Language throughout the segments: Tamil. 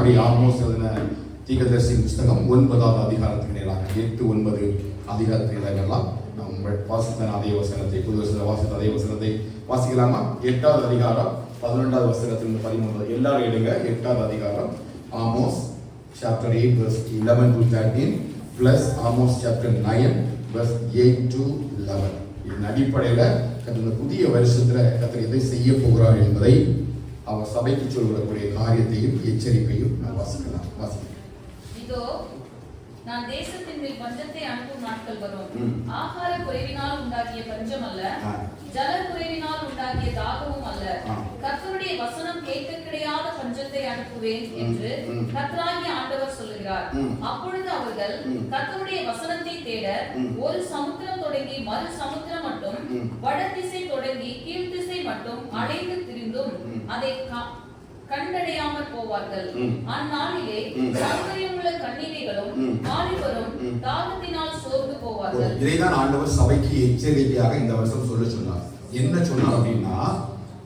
படி ஆமோஸ் எழுதின தீர்க்கதரிசி புஸ்தகம் 9வது அதிகாரத்துக்கு நேராக 8-9 அதிகாரத்துக்கு நேரெல்லாம் நம்ம வாசித்த அதே வசனத்தை புது வசன வாசித்த அதே வசனத்தை வாசிக்கலாமா? 8வது அதிகாரம் 11வது வசனத்திலிருந்து 13 எல்லாரும் எடுங்க. 8வது அதிகாரம் Amos chapter 8 verse 11 to 13 plus Amos chapter 9 verse 8 to 11. இதன் அடிப்படையில் கர்த்தர் புதிய வருஷத்துல கர்த்தர் எதை செய்ய போகிறார் என்பதை அவர் சபைக்கு சொல்லக்கூடிய காரியத்தையும் எச்சரிப்பையும் நான் வாசிக்கலாம். இதோ நான் தேசத்தின் மேல் பஞ்சத்தை அனுப்பும் நாட்கள் வரும். ஆகார குறைவினால் உண்டாகிய பஞ்சம் அல்ல, ஜல குறைவினால் உண்டாகிய தாகமும் அல்ல. கர்த்தருடைய வசனம் கேட்க கிடையாத பஞ்சத்தை அனுப்புவேன் என்று கர்த்தராகிய ஆண்டவர் சொல்லுகிறார். அப்பொழுது அவர்கள் கர்த்தருடைய வசனத்தை தேட ஒரு சமுத்திரம் தொடங்கி மறு சமுத்திரம் மட்டும், வடதிசை தொடங்கி கீழ்த்திசை மட்டும் அலைந்து திரிந்தும் அதை கண்டடையாமல் போவார்கள். அந்நாளிலே சௌகரியமுள்ள கன்னிகைகளும் வாலிபரும் தாகத்தினால் சோர்ந்து போவார்கள். இதைதான் ஆண்டவர் சபைக்கு எச்சரிக்கையாக இந்த வருஷம் சொல்ல சொன்னார். என்ன சொன்னார் அப்படின்னா,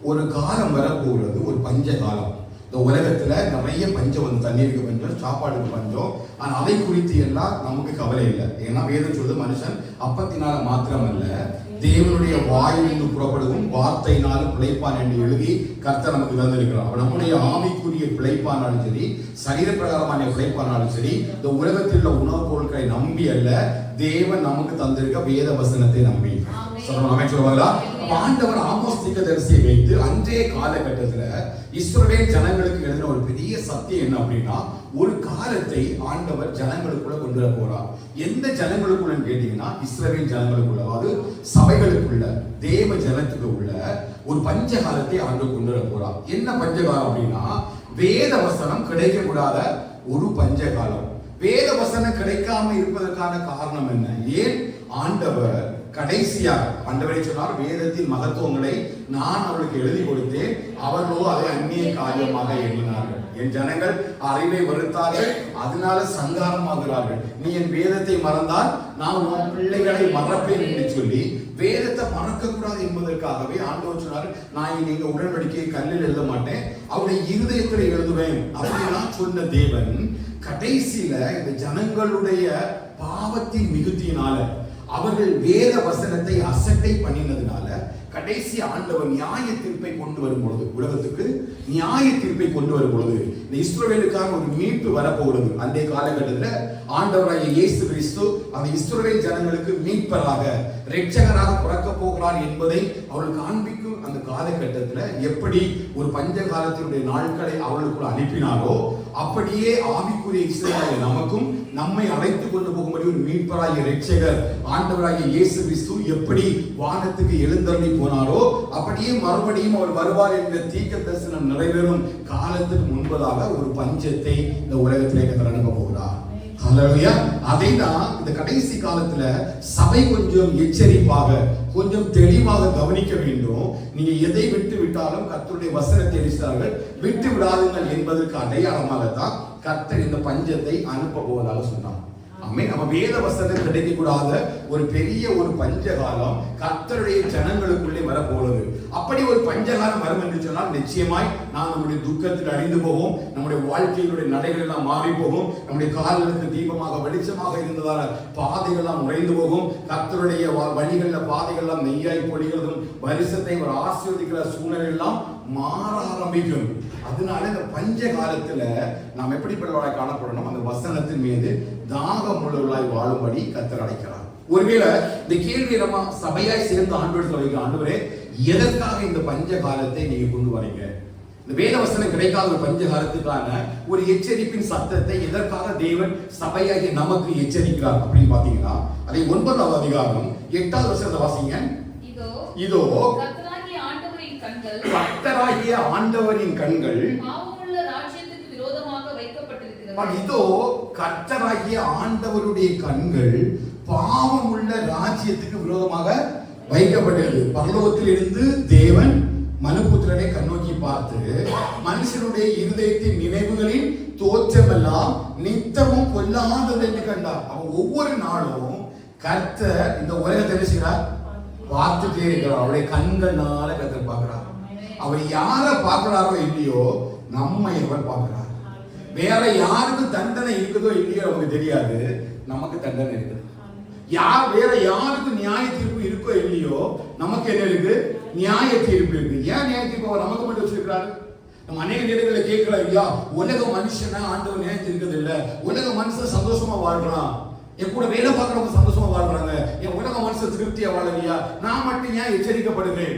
ஒரு காலம் வரப்போகிறது, ஒரு பஞ்ச காலம். இந்த உலகத்துல நிறைய பஞ்சம் வந்து, தண்ணீருக்கு பஞ்சம், சாப்பாடுக்கு பஞ்சம். ஆனா அதை குறித்து எல்லாம் நமக்கு கவலை இல்லை. ஏன்னா வேதம் சொல்றது மனுஷன் அப்பத்தினால மாத்திரமல்ல தேவனுடைய வாயிலிருந்து புறப்படுவும் வார்த்தையினாலும் பிழைப்பான் என்று எழுதி கர்த்தர் நமக்கு தந்திருக்கிறார். அப்ப நம்முடைய ஆவிக்குரிய பிழைப்பானாலும் சரி, சரீர பிரகாரமான பிழைப்பானாலும் சரி, இந்த உலகத்தில் உள்ள உணவுப் பொருட்களை நம்பி அல்ல, தேவன் நமக்கு தந்திருக்க வேத வசனத்தை நம்பி சொல்லுவாங்களா? ஆண்டவர் ஆமோஸ் தீர்க்கதரிசியை வைத்து அன்றைய காலகட்டத்துல இஸ்ரவேல் ஜனங்களுக்கு எழுதின ஒரு பெரிய சத்தியம் என்ன அப்படின்னா, ஒரு காலத்தை ஆண்டவர் ஜனங்களுக்குள்ள கொண்டு வர போறார். எந்த ஜனங்களுக்குள்ள கேட்டீங்கன்னா, இஸ்ரவேல் ஜனங்களுக்குள்ள, அதாவது சபைகளுக்குள்ள, தேவ ஜனத்துக்கு உள்ள ஒரு பஞ்ச காலத்தை ஆண்டவர் கொண்டு வர போறார். என்ன பஞ்சகாலம் அப்படின்னா, வேத வசனம் கிடைக்க கூடாத ஒரு பஞ்ச காலம். வேத வசனம் கிடைக்காம இருப்பதற்கான காரணம் என்ன? ஏன் ஆண்டவர் கடைசியாக ஆண்டவரை சொன்னார், வேதத்தின் மகத்துவங்களை நான் அவர்களுக்கு எழுதி கொடுத்தேன், அவர்களோ அதை அந்நிய காரியமாக எண்ணினார்கள். என் ஜனங்கள் அறிவை வெறுத்தார்கள், அதனால சங்காரமாகிறார்கள். நீ என் வேதத்தை மறந்தால் நான் உன் பிள்ளைகளை மறப்பேன் என்று சொல்லி வேதத்தை மறக்க கூடாது என்பதற்காகவே ஆண்டவர் சொன்னார், நான் நீங்க உடன்படிக்கையை கல்லில் எழுத மாட்டேன், அவருடைய இருதயத்தில் எழுதுவேன் அப்படின்னா சொன்ன தேவன் கடைசியில இந்த ஜனங்களுடைய பாவத்தின் மிகுதியினால, அவர்கள் வேத வசனத்தை அசட்டை பண்ணினதுனால கடைசி ஆண்டவர் நியாய தீர்ப்பை கொண்டு வரும் பொழுது, உலகத்துக்கு நியாய தீர்ப்பை கொண்டு வரும் பொழுது இந்த இஸ்ரவேலுக்காக ஒரு மீட்பு வரப்போகிறது. அன்றைய காலகட்டத்தில் ஆண்டவராகிய இயேசு கிறிஸ்து அந்த இஸ்ரவேல் ஜனங்களுக்கு மீட்பராக, இரட்சகராக பிறக்க போகிறார் என்பதை அவர்கள் காண்பிக்கும். அந்த காலகட்டத்தில் எப்படி ஒரு பஞ்ச காலத்தினுடைய நாட்களை அவர்களுக்குள் அனுப்பினாரோ, அப்படியே ஆவிக்குரிய இஸ்ரவேல் நமக்கும் நம்மை அழைத்து கொண்டு போகும்படி ஒரு மீட்பராகிய இரட்சகர் ஆண்டவராகிய இயேசு கிறிஸ்து எப்படி வானத்துக்கு எழுந்தருளி போனாரோ, அப்படியே மறுபடியும் அவர் வருவார் என்ற தீர்க்க தரிசனம் நிறைவேறும் காலத்துக்கு முன்பதாக ஒரு பஞ்சத்தை இந்த உலகத்திலே கர்த்தர் அனுப்ப போகிறார். ஹல்லேலூயா. அதை தான் இந்த கடைசி காலத்துல சபை கொஞ்சம் எச்சரிப்பாக, கொஞ்சம் தெளிவாக கவனிக்க வேண்டும். நீங்க எதை விட்டு விட்டாலும் கர்த்தருடைய வசனத்தை அறிந்தார்கள், விட்டு விடாதுங்கள் என்பதற்கு அடையாளமாகத்தான் கர்த்தர் இந்த பஞ்சத்தை அனுப்ப போவதாக சொன்னார். நம்ம வேத வசனம் கிடைக்கக்கூடாத ஒரு பெரிய ஒரு பஞ்சகாலம் கர்த்தருடைய ஜனங்களுக்குள்ளே வரப்போகிறது. அப்படி ஒரு பஞ்சகாலம் வரும் என்று சொன்னால் நிச்சயமாய் நாம் நம்முடைய துக்கத்தில் அழிந்து போவோம், நம்முடைய வாழ்க்கையினுடைய நடைகள் எல்லாம் மாறி போகும், நம்முடைய கால்களுக்கு தீபமாக வெளிச்சமாக இருந்ததால பாதைகள் எல்லாம் உறைந்து போகும், கர்த்தருடைய வழிகளில் பாதைகள் எல்லாம் நெய்யாய் பொழிகிறதும் வருஷத்தை ஒரு ஆசீர்வதிக்கிற சூழ்நிலை எல்லாம் மாற ஆரம்பிக்கும். அதனால இந்த பஞ்ச காலத்துல நாம் எப்படிப்பட்டவர்களாய் காணப்படணும்? அந்த வசனத்தின் மீது தாகம் உள்ளவர்களாய் வாழும்படி கர்த்தர் அழைக்கிறார். ஒருவேளை இந்த கேள்வி நம்ம சபையாய் சேர்ந்து ஆண்டவர் சொல்லிக்க, ஆண்டவரே எதற்காக இந்த பஞ்ச காலத்தை நீங்க கொண்டு வரீங்க? இந்த வேத வசனம் கிடைக்காத ஒரு பஞ்ச காலத்துக்கான ஒரு எச்சரிப்பின் சத்தத்தை எதற்காக தேவன் சபையாகி நமக்கு எச்சரிக்கிறார் அப்படின்னு பாத்தீங்கன்னா, அதை 9வது அதிகாரம் 8வது வசனத்தை வாசிங்க. இதோ கர்த்தராகிய ஆண்டவரின் கண்கள் பாவமுள்ள ராஜ்யத்துக்கு விரோதமாக வைக்கப்பட்டிருக்கிறது. இதோ கர்த்தராகிய ஆண்டவருடைய கண்கள் பாவமுள்ள ராஜ்யத்துக்கு விரோதமாக வைக்கப்பட்டது. பரலோகத்தில் இருந்து தேவன் மனுபுத்திரனை கண்ணோக்கி பார்த்து மனுஷனுடைய இருதயத்தின் நினைவுகளின் தோற்றமெல்லாம் நித்தமும் பொல்லாதது என்று கண்டார். அவன் ஒவ்வொரு நாளும் கர்த்தர் இந்த உலகத்தை செய்கிறார், பார்த்துட்டே இருக்கிறார். அவருடைய கண்கள்னால கர்த்தர் பார்க்கிறார். அவர் யாரை பார்க்கிறாரோ இல்லையோ, நம்மை அவர் பார்க்கிறார். வேற யாருக்கும் தண்டனை இருக்குதோ இல்லையோ நமக்கு தெரியாது, நமக்கு தண்டனை இருக்குது. வேற யாருக்கும் நியாய தீர்ப்பு இருக்கோ இல்லையோ நமக்கு என்ன இருக்கு? நியாய தீர்ப்பு இருக்கு. ஏன் நியாய தீர்ப்பு நமக்கு மட்டும் வச்சிருக்காரு? நம்ம அநேக நேரங்களில் கேட்கலாம், ஐயா உலக மனுஷனா ஆண்டவர் நியாய தீர்க்கிறது இல்ல, உலக மனுஷன் சந்தோஷமா வாழ்றான், என் கூட வேலை பார்க்கறவங்க சந்தோஷமா வாழ்றாங்க, என் உலக மனுஷன் திருப்தியா வாழலையா, நான் மட்டும் ஏன் எச்சரிக்கப்படுகிறேன்?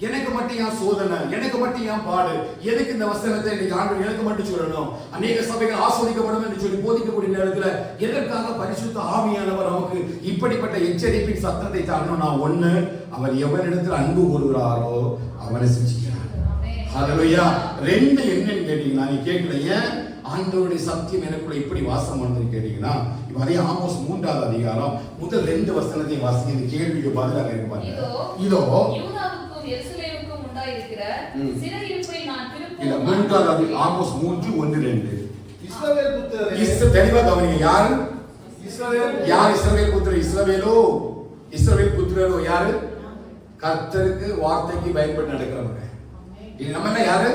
எனக்கு மட்டும் ஏன் சோதனை, எனக்கு மட்டும் ஏன் பாடு? எதுக்கு இந்த வசனத்தை இன்னைக்கு ஆண்டவர் எனக்கு மட்டும் சொல்லணும்? அநேக சபைகள் ஆஸ்வதிக்கப்படும் என்று சொல்லி போதிக்கக்கூடிய நேரத்தில் எதற்காக பரிசுத்த ஆவியானவர் நமக்கு இப்படிப்பட்ட எச்சரிப்பின் சத்தத்தை தரணும்னா, ஒண்ணு, அவர் எவனிடத்தில் அன்பு கூறுகிறாரோ அவனை சிக்ஷிக்கிறார். ஹல்லேலூயா. ரெண்டு என்னன்னு கேட்டீங்கன்னா, நீ கேட்கல ஏன் ஆண்டவருடைய சத்தியம் எனக்குள்ள இப்படி வாசம் பண்ணுன்னு கேட்டீங்கன்னா, இப்ப அதே ஆமோஸ் 3வது அதிகாரம் முதல் 2 வசனத்தை வாசிங்க. இந்த கேள்விக்கு பதிலாக இருக்கு பாருங்க. இதோ எருசலேமுக்கும் உண்டாயிருக்கிற சிறையிருப்பை நான் இல்ல 3வது ஆமோஸ் 3:1-2 இஸ்ரவேல் புத்திரரே, தெளிவா கவனிங்க. யார் இஸ்ரவேல் புத்திரர்? இஸ்ரவேல் புத்திரரோ யாரு? கர்த்தருக்கு வார்த்தைக்கு பயன்பட்டு நடக்கிறவங்க. இது நம்ம என்ன யாரு?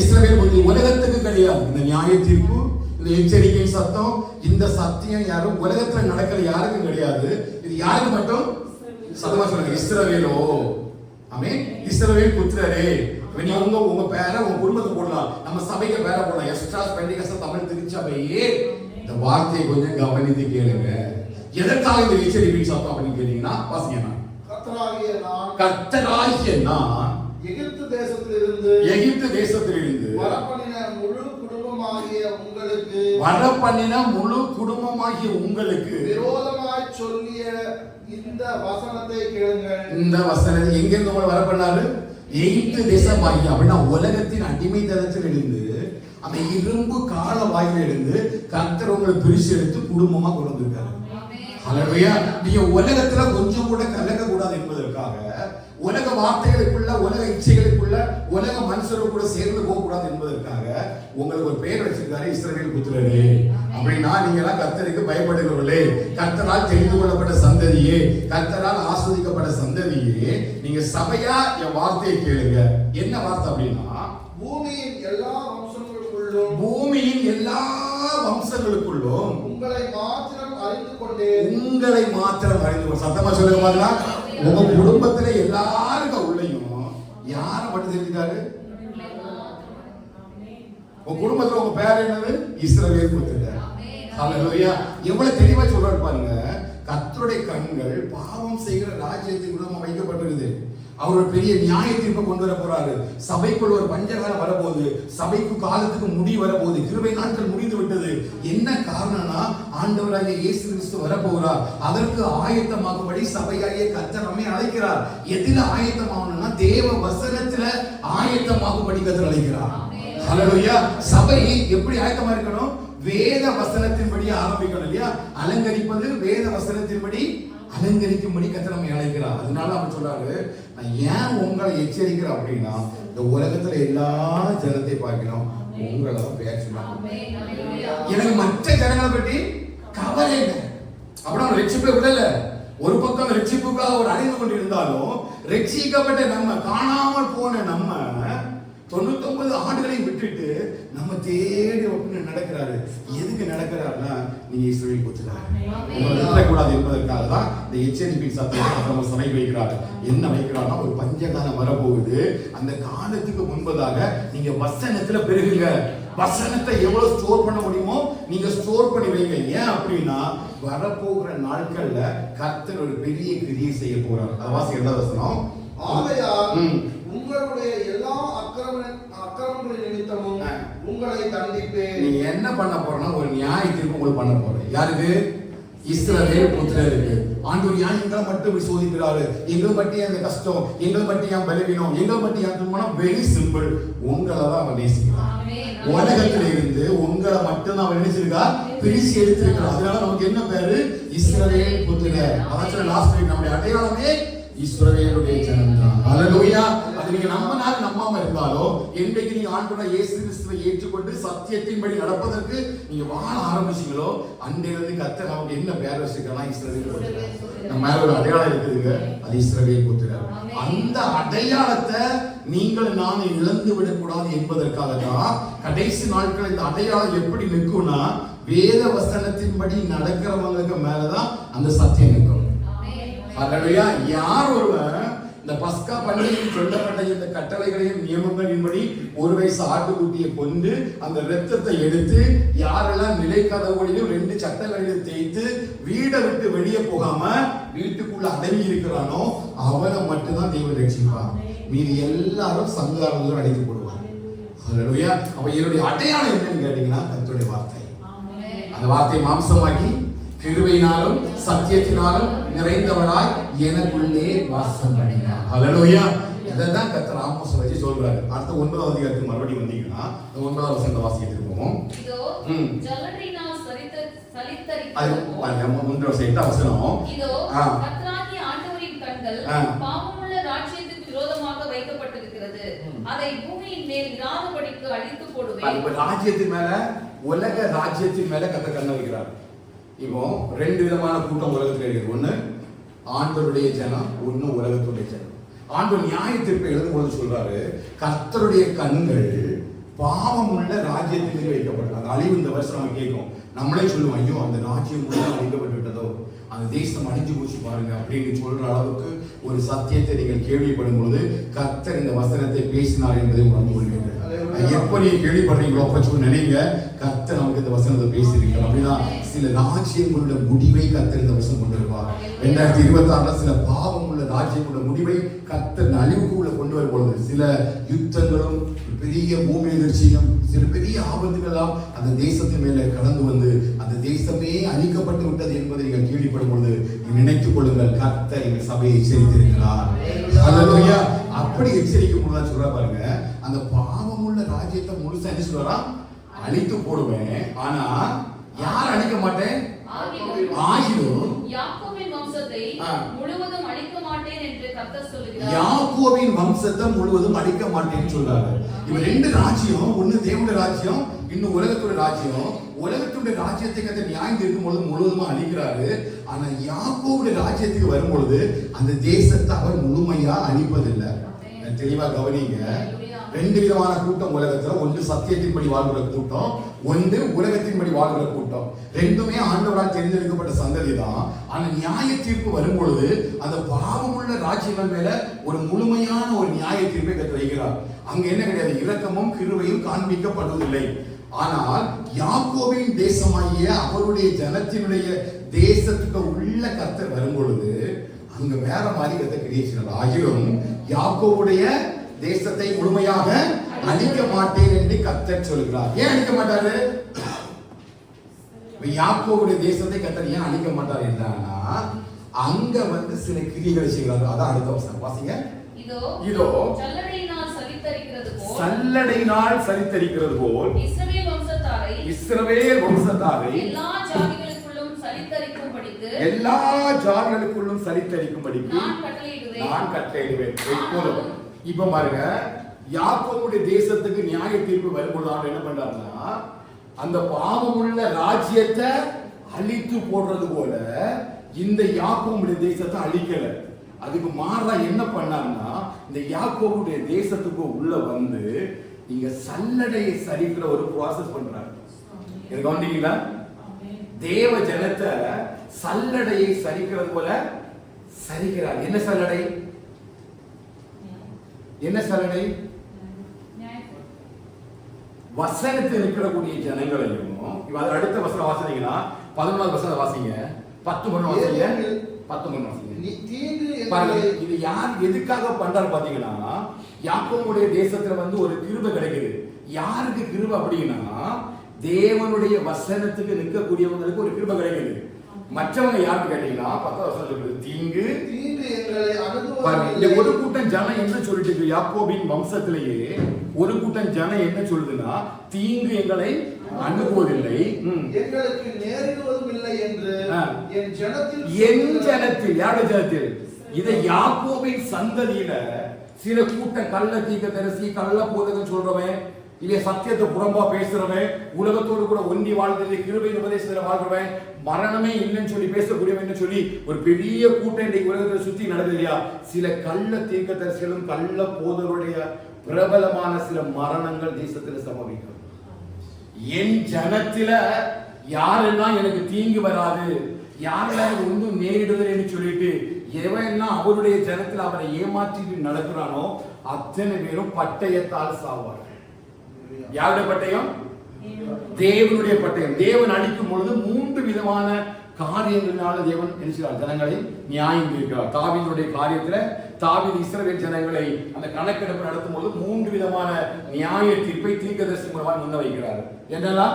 இஸ்ரவேல் புத்திரர். உலகத்துக்கு கிடையாது இந்த நியாய தீர்ப்பு, இந்த எச்சரிக்கை சத்தம், இந்த சத்தியம் யாரும் உலகத்துல நடக்கிற யாருக்கும் கிடையாது. இது யாருக்கு மட்டும்? சத்தமா சொல்லுங்க, இஸ்ரவேலோ. ஆமென். இஸ்ரவேல் புத்திரரே. நீ உங்க பேரை உங்க குடும்பத்துக்கு போடலாம், நம்ம சபைக்கு பேரை போடலாம். எஸ்ட்ராஸ் பெண்டிகஸ்ட் தமிழ் திருச்சபையே. இந்த வார்த்தையை கொஞ்சம் கவனித்து கேளுங்க. எதற்காக இந்த எச்சரிக்கை சத்தம் அப்படின்னு கேட்டீங்கன்னா, வாசிங்க. கர்த்தராகிய நான் எகிப்து தேசத்திலிருந்து வரப்பண்ணின முழு குடும்பமாகிய உங்களுக்கு விரோதமாய் சொல்லிய இந்த வசனத்தை கேளுங்கள். இந்த வசனத்தை எங்க இருந்து உங்களை வரப்பண்ணாரு? எகிப்து தேசமாகிய, அப்படின்னா உலகத்தின் அடிமைத்தனத்தில் இருந்து, அந்த இரும்பு கால வாயில இருந்து கர்த்தர் உங்களை பிரிச்சு எடுத்து குடும்பமா கொண்டு வந்திருக்காரு. ஹல்லேலூயா. நீங்க உலகத்துல கொஞ்சம் கூட கலக்க கூடாது என்பதற்காக, உலக வார்த்தைகளுக்குள்ள, உலக இச்சைகளுக்குள்ள, உலக மனுஷர்கள் கூட சேர்ந்து போக கூடாது என்பதற்காக உங்களுக்கு ஒரு பெயர் வச்சிருக்காரு, இஸ்ரவேல் புத்திரரே. அப்படின்னா நீங்க எல்லாம் கர்த்தருக்கு பயப்படுகிறவர்களே, கர்த்தரால் தெரிந்து கொள்ளப்பட்ட சந்ததியே, கர்த்தரால் ஆஸ்வதிக்கப்பட்ட சந்ததியே, நீங்க சபையா என் வார்த்தையை கேளுங்க. என்ன வார்த்தை அப்படின்னா, பூமியின் எல்லா வம்சங்களுக்குள்ளும் உங்களை மாத்திரம் அறிந்து கொண்டேன். சத்தமா சொல்லுங்க பாக்கலாம். உங்க குடும்பத்துல எல்லாருக்கும் உள்ளயும் யார மட்டும் தெரிஞ்சுக்காரு? உங்க குடும்பத்துல உங்க பேர் என்னது? இஸ்ரவேல் புத்திரர். ஹல்லேலூயா. எவ்வளவு தெளிவா சொல்றாரு பாருங்க. கர்த்தருடைய கண்கள் பாவம் செய்கிற ராஜ்யத்தின் குடும்பம் வைக்கப்பட்டிருக்குது. அவர் ஒரு பெரிய நியாய தீர்ப்பை கொண்டு வர போறாரு. சபைக்குள் ஒரு பஞ்சகாலம் வரப்போகுது, சபைக்கு காலத்துக்கு முடி வரப்போகுது, கிருபை நாட்கள் முடிந்து விட்டது. என்ன காரணம்னா, ஆண்டவராகிய இயேசு கிறிஸ்து வரப்போகிறார். அதற்கு ஆயத்தமாகும்படி சபையாகிய கர்த்தர் நம்மை அழைக்கிறார். எதில ஆயத்தமாகணும்னா, தேவ வசனத்துல ஆயத்தமாகும்படி கர்த்தர் அழைக்கிறார். ஹல்லேலூயா. சபை எப்படி ஆயத்தமா இருக்கணும்? வேத வசனத்தின்படி ஆரம்பிக்கணும் இல்லையா? அலங்கரிப்பது வேத வசனத்தின்படி அலங்கரிக்கும்படி கர்த்தர் நம்மை அழைக்கிறார். அதனால அவர் சொல்றாரு, நான் ஏன் உங்களை எச்சரிக்கிறேன் அப்படின்னா, இந்த உலகத்துல எல்லா ஜனத்தை பார்க்கணும், உங்களை பேசணும். எனக்கு மற்ற ஜனங்களை பற்றி கவலை இல்லை. அப்படின்னா ரட்சிப்பை விடல. ஒரு பக்கம் ரட்சிப்புக்காக ஒரு அடைந்து கொண்டு இருந்தாலும், ரட்சிக்கப்பட்ட நம்ம, காணாமல் போன நம்ம 99 ஆண்டுகளை விட்டுட்டு நம்ம தேடி நடக்கிறாரு. எதுக்கு நடக்கிறாருன்னா, நீங்க இஸ்ரவேல் புத்திரர் கூடாது என்பதற்காக தான் இந்த எச்சரிப்பின் சத்தத்தை நம்ம சபை வைக்கிறாரு. என்ன வைக்கிறாருன்னா, ஒரு பஞ்சகாலம் வரப்போகுது. அந்த காலத்துக்கு முன்பதாக நீங்க வசனத்துல பெருகுங்க. வசனத்தை எவ்வளவு ஸ்டோர் பண்ண முடியுமோ நீங்க ஸ்டோர் பண்ணி வைங்க. ஏன் அப்படின்னா, வரப்போகிற நாட்கள்ல கர்த்தர் ஒரு பெரிய கிரியை செய்ய போறார். அவாசி 2வது வசனம். ஆகையால் உங்களுடைய எல்லா அக்கிரமங்களின் நிமித்தமும் உங்களை தண்டிப்பேன். நீங்க என்ன பண்ண போறேன்னா, ஒரு நியாய தீர்ப்பு உங்களுக்கு பண்ண போறேன். யாருக்கு? இஸ்ரவேல் புத்திரருக்கு. ஆண்டவர் ஏன் எங்களை மட்டும் சோதிக்கிறாரு? எங்களை மட்டும் அந்த கஷ்டம், எங்களை மட்டும் ஏன் பலவீனம், எங்களை மட்டும் ஏன் துன்பம்? Very simple. உங்களை தான் அவர் நேசிக்கிறார். உலகத்துல இருந்து உங்களை மட்டும் தான் அவர் நினைச்சிருக்கா, பிரிச்சு எடுத்திருக்கிறார். அதனால நமக்கு என்ன பேரு? இஸ்ரவேல் புத்திரர். அதான் லாஸ்ட் வீக் நம்முடைய அடையாளமே இஸ்ரவேலுடைய ஜனம்தான். ஹல்லேலூயா. அது நீங்க நம்பினாலும் நம்பாம இருந்தாலும் என்றைக்கு நீங்க ஆண்டவராகிய இயேசு கிறிஸ்துவை ஏற்றுக்கொண்டு சத்தியத்தின்படி நடப்பதற்கு நீங்க வாழ ஆரம்பிச்சீங்களோ அன்றையிலிருந்து கர்த்தர் நமக்கு என்ன பேர் வச்சிருக்கானா இஸ்ரவேல் புத்திரர். நம்ம மேல ஒரு அடையாளம் இருக்குதுங்க, அது இஸ்ரவேல் புத்திரர். அந்த அடையாளத்தை நீங்கள் நான் இழந்து விடக்கூடாது என்பதற்காக தான் கடைசி நாட்கள் இந்த அடையாளம் எப்படி நிற்கும்னா வேத வசனத்தின்படி நடக்கிறவங்களுக்கு மேலதான் அந்த சத்தியம் நிற்கும். ஹல்லேலூயா. யார் ஒருவன் இந்த பஸ்கா பண்டிகையில் சொல்லப்பட்ட இந்த கட்டளைகளையும் நியமங்களின்படி ஒரு வயசு ஆட்டுக்குட்டியை கொண்டு அந்த இரத்தத்தை எடுத்து யாரெல்லாம் நிலைக்கதவுகளிலும் 2 சட்டங்களிலும் தேய்த்து வீடை விட்டு வெளியே போகாம வீட்டுக்குள்ள அடங்கி இருக்கிறானோ அவனை மட்டும்தான் தேவன் ரட்சிப்பார். மீதி எல்லாரும் சங்காரங்களும் அடைத்து போடுவார். ஹல்லேலூயா. அப்ப என்னுடைய அடையாளம் என்னன்னு கேட்டீங்கன்னா கர்த்தருடைய வார்த்தை. அந்த வார்த்தையை மாம்சமாக்கி கிருபையினாலும் சத்தியத்தினாலும் நிறைந்தவராய் எனக்குள்ளே வாசம் பண்ணினார். ஹல்லேலூயா. இதான் கர்த்தர் ஆமோஸ் வச்சு சொல்றாரு. அடுத்த 9வது அதிகாரத்துக்கு மறுபடியும் வந்தீங்கன்னா 9வது வசனத்தை வாசிக்கிட்டு இருக்கோம். இதோ ஜல்லடையினால் சலித்தரிக்கிறது அது 8வது வசனம். இதோ கர்த்தராகிய ஆண்டவரின் கண்கள் பாவமுள்ள ராஜ்யத்துக்கு விரோதமாக வைக்கப்பட்டிருக்கிறது. அதை பூமியின் மேல் இராதபடிக்கு அழித்து போடுவேன். அந்த ராஜ்யத்தின் மேல, உலக ராஜ்யத்தின் மேல கர்த்தர் கண்ண வைக்கிறார். இப்போ 2 விதமான கூட்டம் உலகத்தில் இருக்கு. ஒண்ணு ஆண்டவருடைய ஜனம், ஒண்ணு உலகத்துடைய ஜனம். ஆண்டவர் நியாய தீர்ப்பை எழுதும்போது சொல்றாரு, கர்த்தருடைய கண்கள் பாவம் உள்ள ராஜ்யத்தின் மீது வைக்கப்பட்டது. அழிவு இந்த வருஷம் நம்ம கேட்கும், நம்மளே சொல்லுவோம், ஐயோ அந்த ராஜ்யம் அழிக்கப்பட்டு விட்டதோ, அந்த தேசம் அழிஞ்சு போச்சு பாருங்க அப்படின்னு சொல்ற அளவுக்கு ஒரு சத்தியத்தை நீங்கள் கேள்விப்படும் பொழுது கர்த்தர் இந்த வசனத்தை பேசினார் என்பதை உணர்ந்து கொள்வீர்கள். எப்ப நீங்க கேள்விப்படுறீங்களோ அப்ப சொல்லி நினைங்க, கர்த்தர் நமக்கு இந்த வசனத்தை பேசியிருக்கிறார். அப்படிதான் சில ராஜ்யங்களோட முடிவை கர்த்தர் இந்த வருஷம் கொண்டு வருவார். 2026 சில பாவம் உள்ள ராஜ்யங்களோட முடிவை கர்த்தர் அழிவுக்குள்ள கொண்டு வரும் பொழுது சில யுத்தங்களும் பெரிய பூமி எதிர்ச்சியும் சில பெரிய ஆபத்துகளாம் அந்த தேசத்தின் மேல கடந்து வந்து அந்த தேசமே அழிக்கப்பட்டு விட்டது என்பதை நீங்கள் கேள்விப்படும் பொழுது நினைத்துக் கொள்ளுங்கள், கர்த்தர் எங்கள் சபையை எச்சரித்திருக்கிறார். ஹல்லேலூயா. அப்படி எச்சரிக்கும் பொழுது சொல்ற பாருங்க, அந்த பாவம் உள்ள ராஜ்யத்தை முழுசா என்ன சொல்றாரா, அழித்து போடுவேன். ஆனா யார் அழிக்க மாட்டேன், ஆகிலும் யாக்கோபின் வம்சத்தை முழுவதும் அழிக்க மாட்டேன் என்று கர்த்தர் சொல்கிறார். யாக்கோபின் வம்சத்தை முழுவதும் அழிக்க மாட்டேன்னு சொல்றாரு. இப்ப 2 ராஜ்யம், ஒண்ணு தேவனுடைய ராஜ்யம், இன்னும் உலகத்துடைய ராஜ்யம். உலகத்துடைய ராஜ்யத்தை கர்த்தர் நியாயம் தீர்க்கும் பொழுது முழுவதுமா அழிக்கிறாரு. ஆனா யாக்கோபுடைய ராஜ்யத்துக்கு வரும் பொழுது அந்த தேசத்தை அவர் முழுமையா அழிப்பதில்லை. தெளிவா கவனிங்க. 2 விதமான கூட்டம் உலகத்துல, ஒன்று சத்தியத்தின்படி வாழ்கிற கூட்டம், ஒன்று உலகத்தின்படி வாழ்கிற கூட்டம். 2மே ஆண்டவரால் தேர்ந்தெடுக்கப்பட்ட சந்ததி தான். ஆனா நியாய தீர்ப்பு வரும் பொழுது அந்த பாவமுள்ள ராஜ்யங்கள் மேல ஒரு முழுமையான ஒரு நியாய தீர்ப்பை கர்த்தர் வைக்கிறார். அங்க என்ன கிடையாது, இரக்கமும் கிருபையும் காண்பிக்கப்படுவதில்லை. ஆனால் யாக்கோபின் தேசமாகிய அவருடைய ஜனத்தினுடைய தேசத்துக்கு உள்ள கர்த்தர் வரும் பொழுது அங்க வேற மாதிரி கர்த்தர் கிரியேஷன். ஆகிலும் யாக்கோபுடைய தேசத்தை முழுமையாக அழிக்க மாட்டேன் என்று கர்த்தர் சொல்கிறார். ஏன் அழிக்க மாட்டாரு? யாக்கோபுடைய தேசத்தை கர்த்தர் ஏன் அழிக்க மாட்டார் என்றானா, அங்க வந்து சில கிரியைகளை செய்கிறார். அதான் அடுத்த வசனம் வாசிங்க. இதோ சல்லடையினால் சலித்தரிக்கிறது போல் இஸ்ரவேல் வம்சத்தாரை எல்லா ஜாதிகளுக்குள்ளும் சலித்தரிக்கும்படிக்கு நான் கட்டளையிடுவேன். இப்ப பாருங்க, யாக்கோபுடைய தேசத்துக்கு நியாய தீர்ப்பு வரும்போது என்ன பண்றாருன்னா, அந்த பாவமுள்ள ராஜ்யத்தை அழித்து போடுறது போல இந்த யாக்கோபுடைய தேசத்தை அழிக்கல. அதுக்கு மாறா என்ன பண்ணாருன்னா, இந்த யாக்கோபுடைய தேசத்துக்கு உள்ள வந்து இங்க சல்லடையை சரிக்கிற ஒரு ப்ராசஸ் பண்றாரு. எனக்கு கவனிங்களா? தேவ ஜனத்தை சல்லடையை சரிக்கிறது போல சரிக்கிறார். என்ன சல்லடை? என்ன சல்லடை? வசனத்தில் இருக்கக்கூடிய ஜனங்களையும், அடுத்த வசனம் வாசிங்கன்னா 11வது வசனம் வாசிங்க, 10 வாசிங்க, 10 வாசிங்க. இது யார் எதுக்காக பண்றாரு பாத்தீங்கன்னா, யாக்கோபுடைய தேசத்துல வந்து ஒரு கிருபை கிடைக்குது. யாருக்கு கிருபை அப்படின்னா, தேவனுடைய வசனத்துக்கு நிற்கக்கூடியவங்களுக்கு ஒரு கிருபை கிடைக்குது. மற்றவங்க யாருக்கு கேட்டீங்கன்னா 10வது வசனம் சொல்லுது, தீங்கு ஒரு கூட்டம் ஜனம் என்ன சொல்லிட்டு, யாக்கோபின் வம்சத்திலேயே ஒரு கூட்டம் ஜனம் என்ன சொல்லுதுன்னா, தீங்கு எங்களை அணுகுவதில்லை, எங்களுக்கு நேரிடுவதும் இல்லை என்று என் ஜனத்தில் யாருடைய ஜனத்தில்? இதை யாக்கோபின் சந்ததியில சில கூட்டம் கள்ள தீர்க்கதரிசி, கள்ள போதகன் சொல்றவன், இல்ல சத்தியத்தை புறம்பா பேசுறவன், உலகத்தோடு கூட ஒன்றி வாழ்ந்தது, கிருபை உபதேசத்துல வாழ்றவன், மரணமே இல்லைன்னு சொல்லி பேசக்கூடியவன் சொல்லி ஒரு பெரிய கூட்டம் இன்றைக்கு உலகத்தை சுத்தி நடக்குது இல்லையா? சில கள்ள தீர்க்கதரிசிகளும் கள்ள போதருடைய பிரபலமான சில மரணங்கள் தேசத்துல சம்பவிக்கும். என் ஜனத்தில யாரெல்லாம் எனக்கு தீங்கு வராது, யாரெல்லாம் எனக்கு ஒன்றும் நேரிடுதல் என்று சொல்லிட்டு எவெல்லாம் அவருடைய ஜனத்தில் அவரை ஏமாற்றிட்டு நடக்கிறானோ அத்தனை பேரும் பட்டயத்தால் சாவார்கள். யாருடைய பட்டயம்? தேவனுடைய பட்டயம். தேவன் அளிக்கும் பொழுது 3 விதமான காரியங்களினால தேவன் என்ன ஜனங்களை நியாயம் இருக்கிறார். தாவீதுடைய காரியத்துல தாவீது இஸ்ரவேல் ஜனங்களை அந்த கணக்கெடுப்பு நடத்தும் போது 3 விதமான நியாய தீர்ப்பை தீர்க்கதரிசி மூலமாக முன்ன வைக்கிறார். என்னெல்லாம்?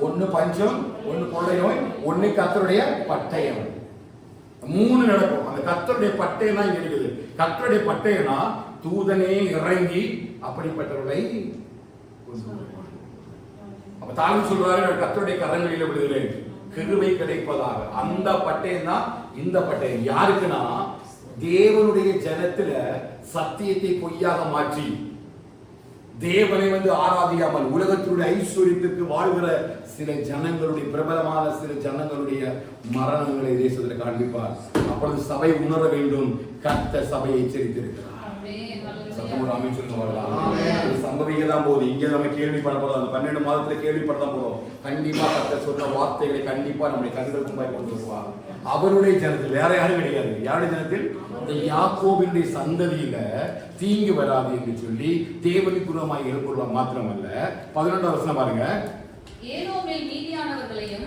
1 பஞ்சம், 1 கொள்ளை நோய், 1 கர்த்தருடைய பட்டயம். 3 நடக்கும். அந்த கர்த்தருடைய பட்டயம் தான் இங்க இருக்குது. கர்த்தருடைய பட்டயம்னா தூதனே இறங்கி அப்படிப்பட்டவர்களை அப்ப தாவீது சொல்றாரு, கர்த்தருடைய கரங்களில் விழுகிறேன், கிருபை கிடைப்பதாக. அந்த பட்டயம் தான் இந்த பட்டயம். யாருக்குன்னா தேவனுடைய ஜனத்துல சத்தியத்தை பொய்யாக மாற்றி தேவனை ஆராதியாமல் உலகத்தினுடைய ஐஸ்வர்யத்திற்கு வாழ்கிற சில ஜனங்களுடைய பிரபலமான சில ஜனங்களுடைய மரணங்களை தேசத்தில் காண்பிப்பார். அப்பொழுது சபை உணர வேண்டும், கர்த்தர் சபையை எச்சரித்திருக்கிறார். சம்பவிக்கதான் போகுது. இங்க நம்ம கேள்விப்பட போறோம். அந்த 12 மாதத்துல கேள்விப்படதான் போறோம். கண்டிப்பா கர்த்தர் சொன்ன வார்த்தைகளை கண்டிப்பா நம்முடைய கண்களுக்கு முன்பாக கொண்டு வருவார். அவருடைய ஜனத்தில் வேற யாரும் கிடையாது. யாருடைய ஜனத்தில்? யாக்கோபினுடைய சந்ததியில தீங்கு வராது என்று சொல்லி தேவனுக்கு புறமாய் எழுப்புறோம். மாத்திரமல்ல 11ஆம் வசனம் பாருங்க. ஏதோமில் மீதியானவர்களையும்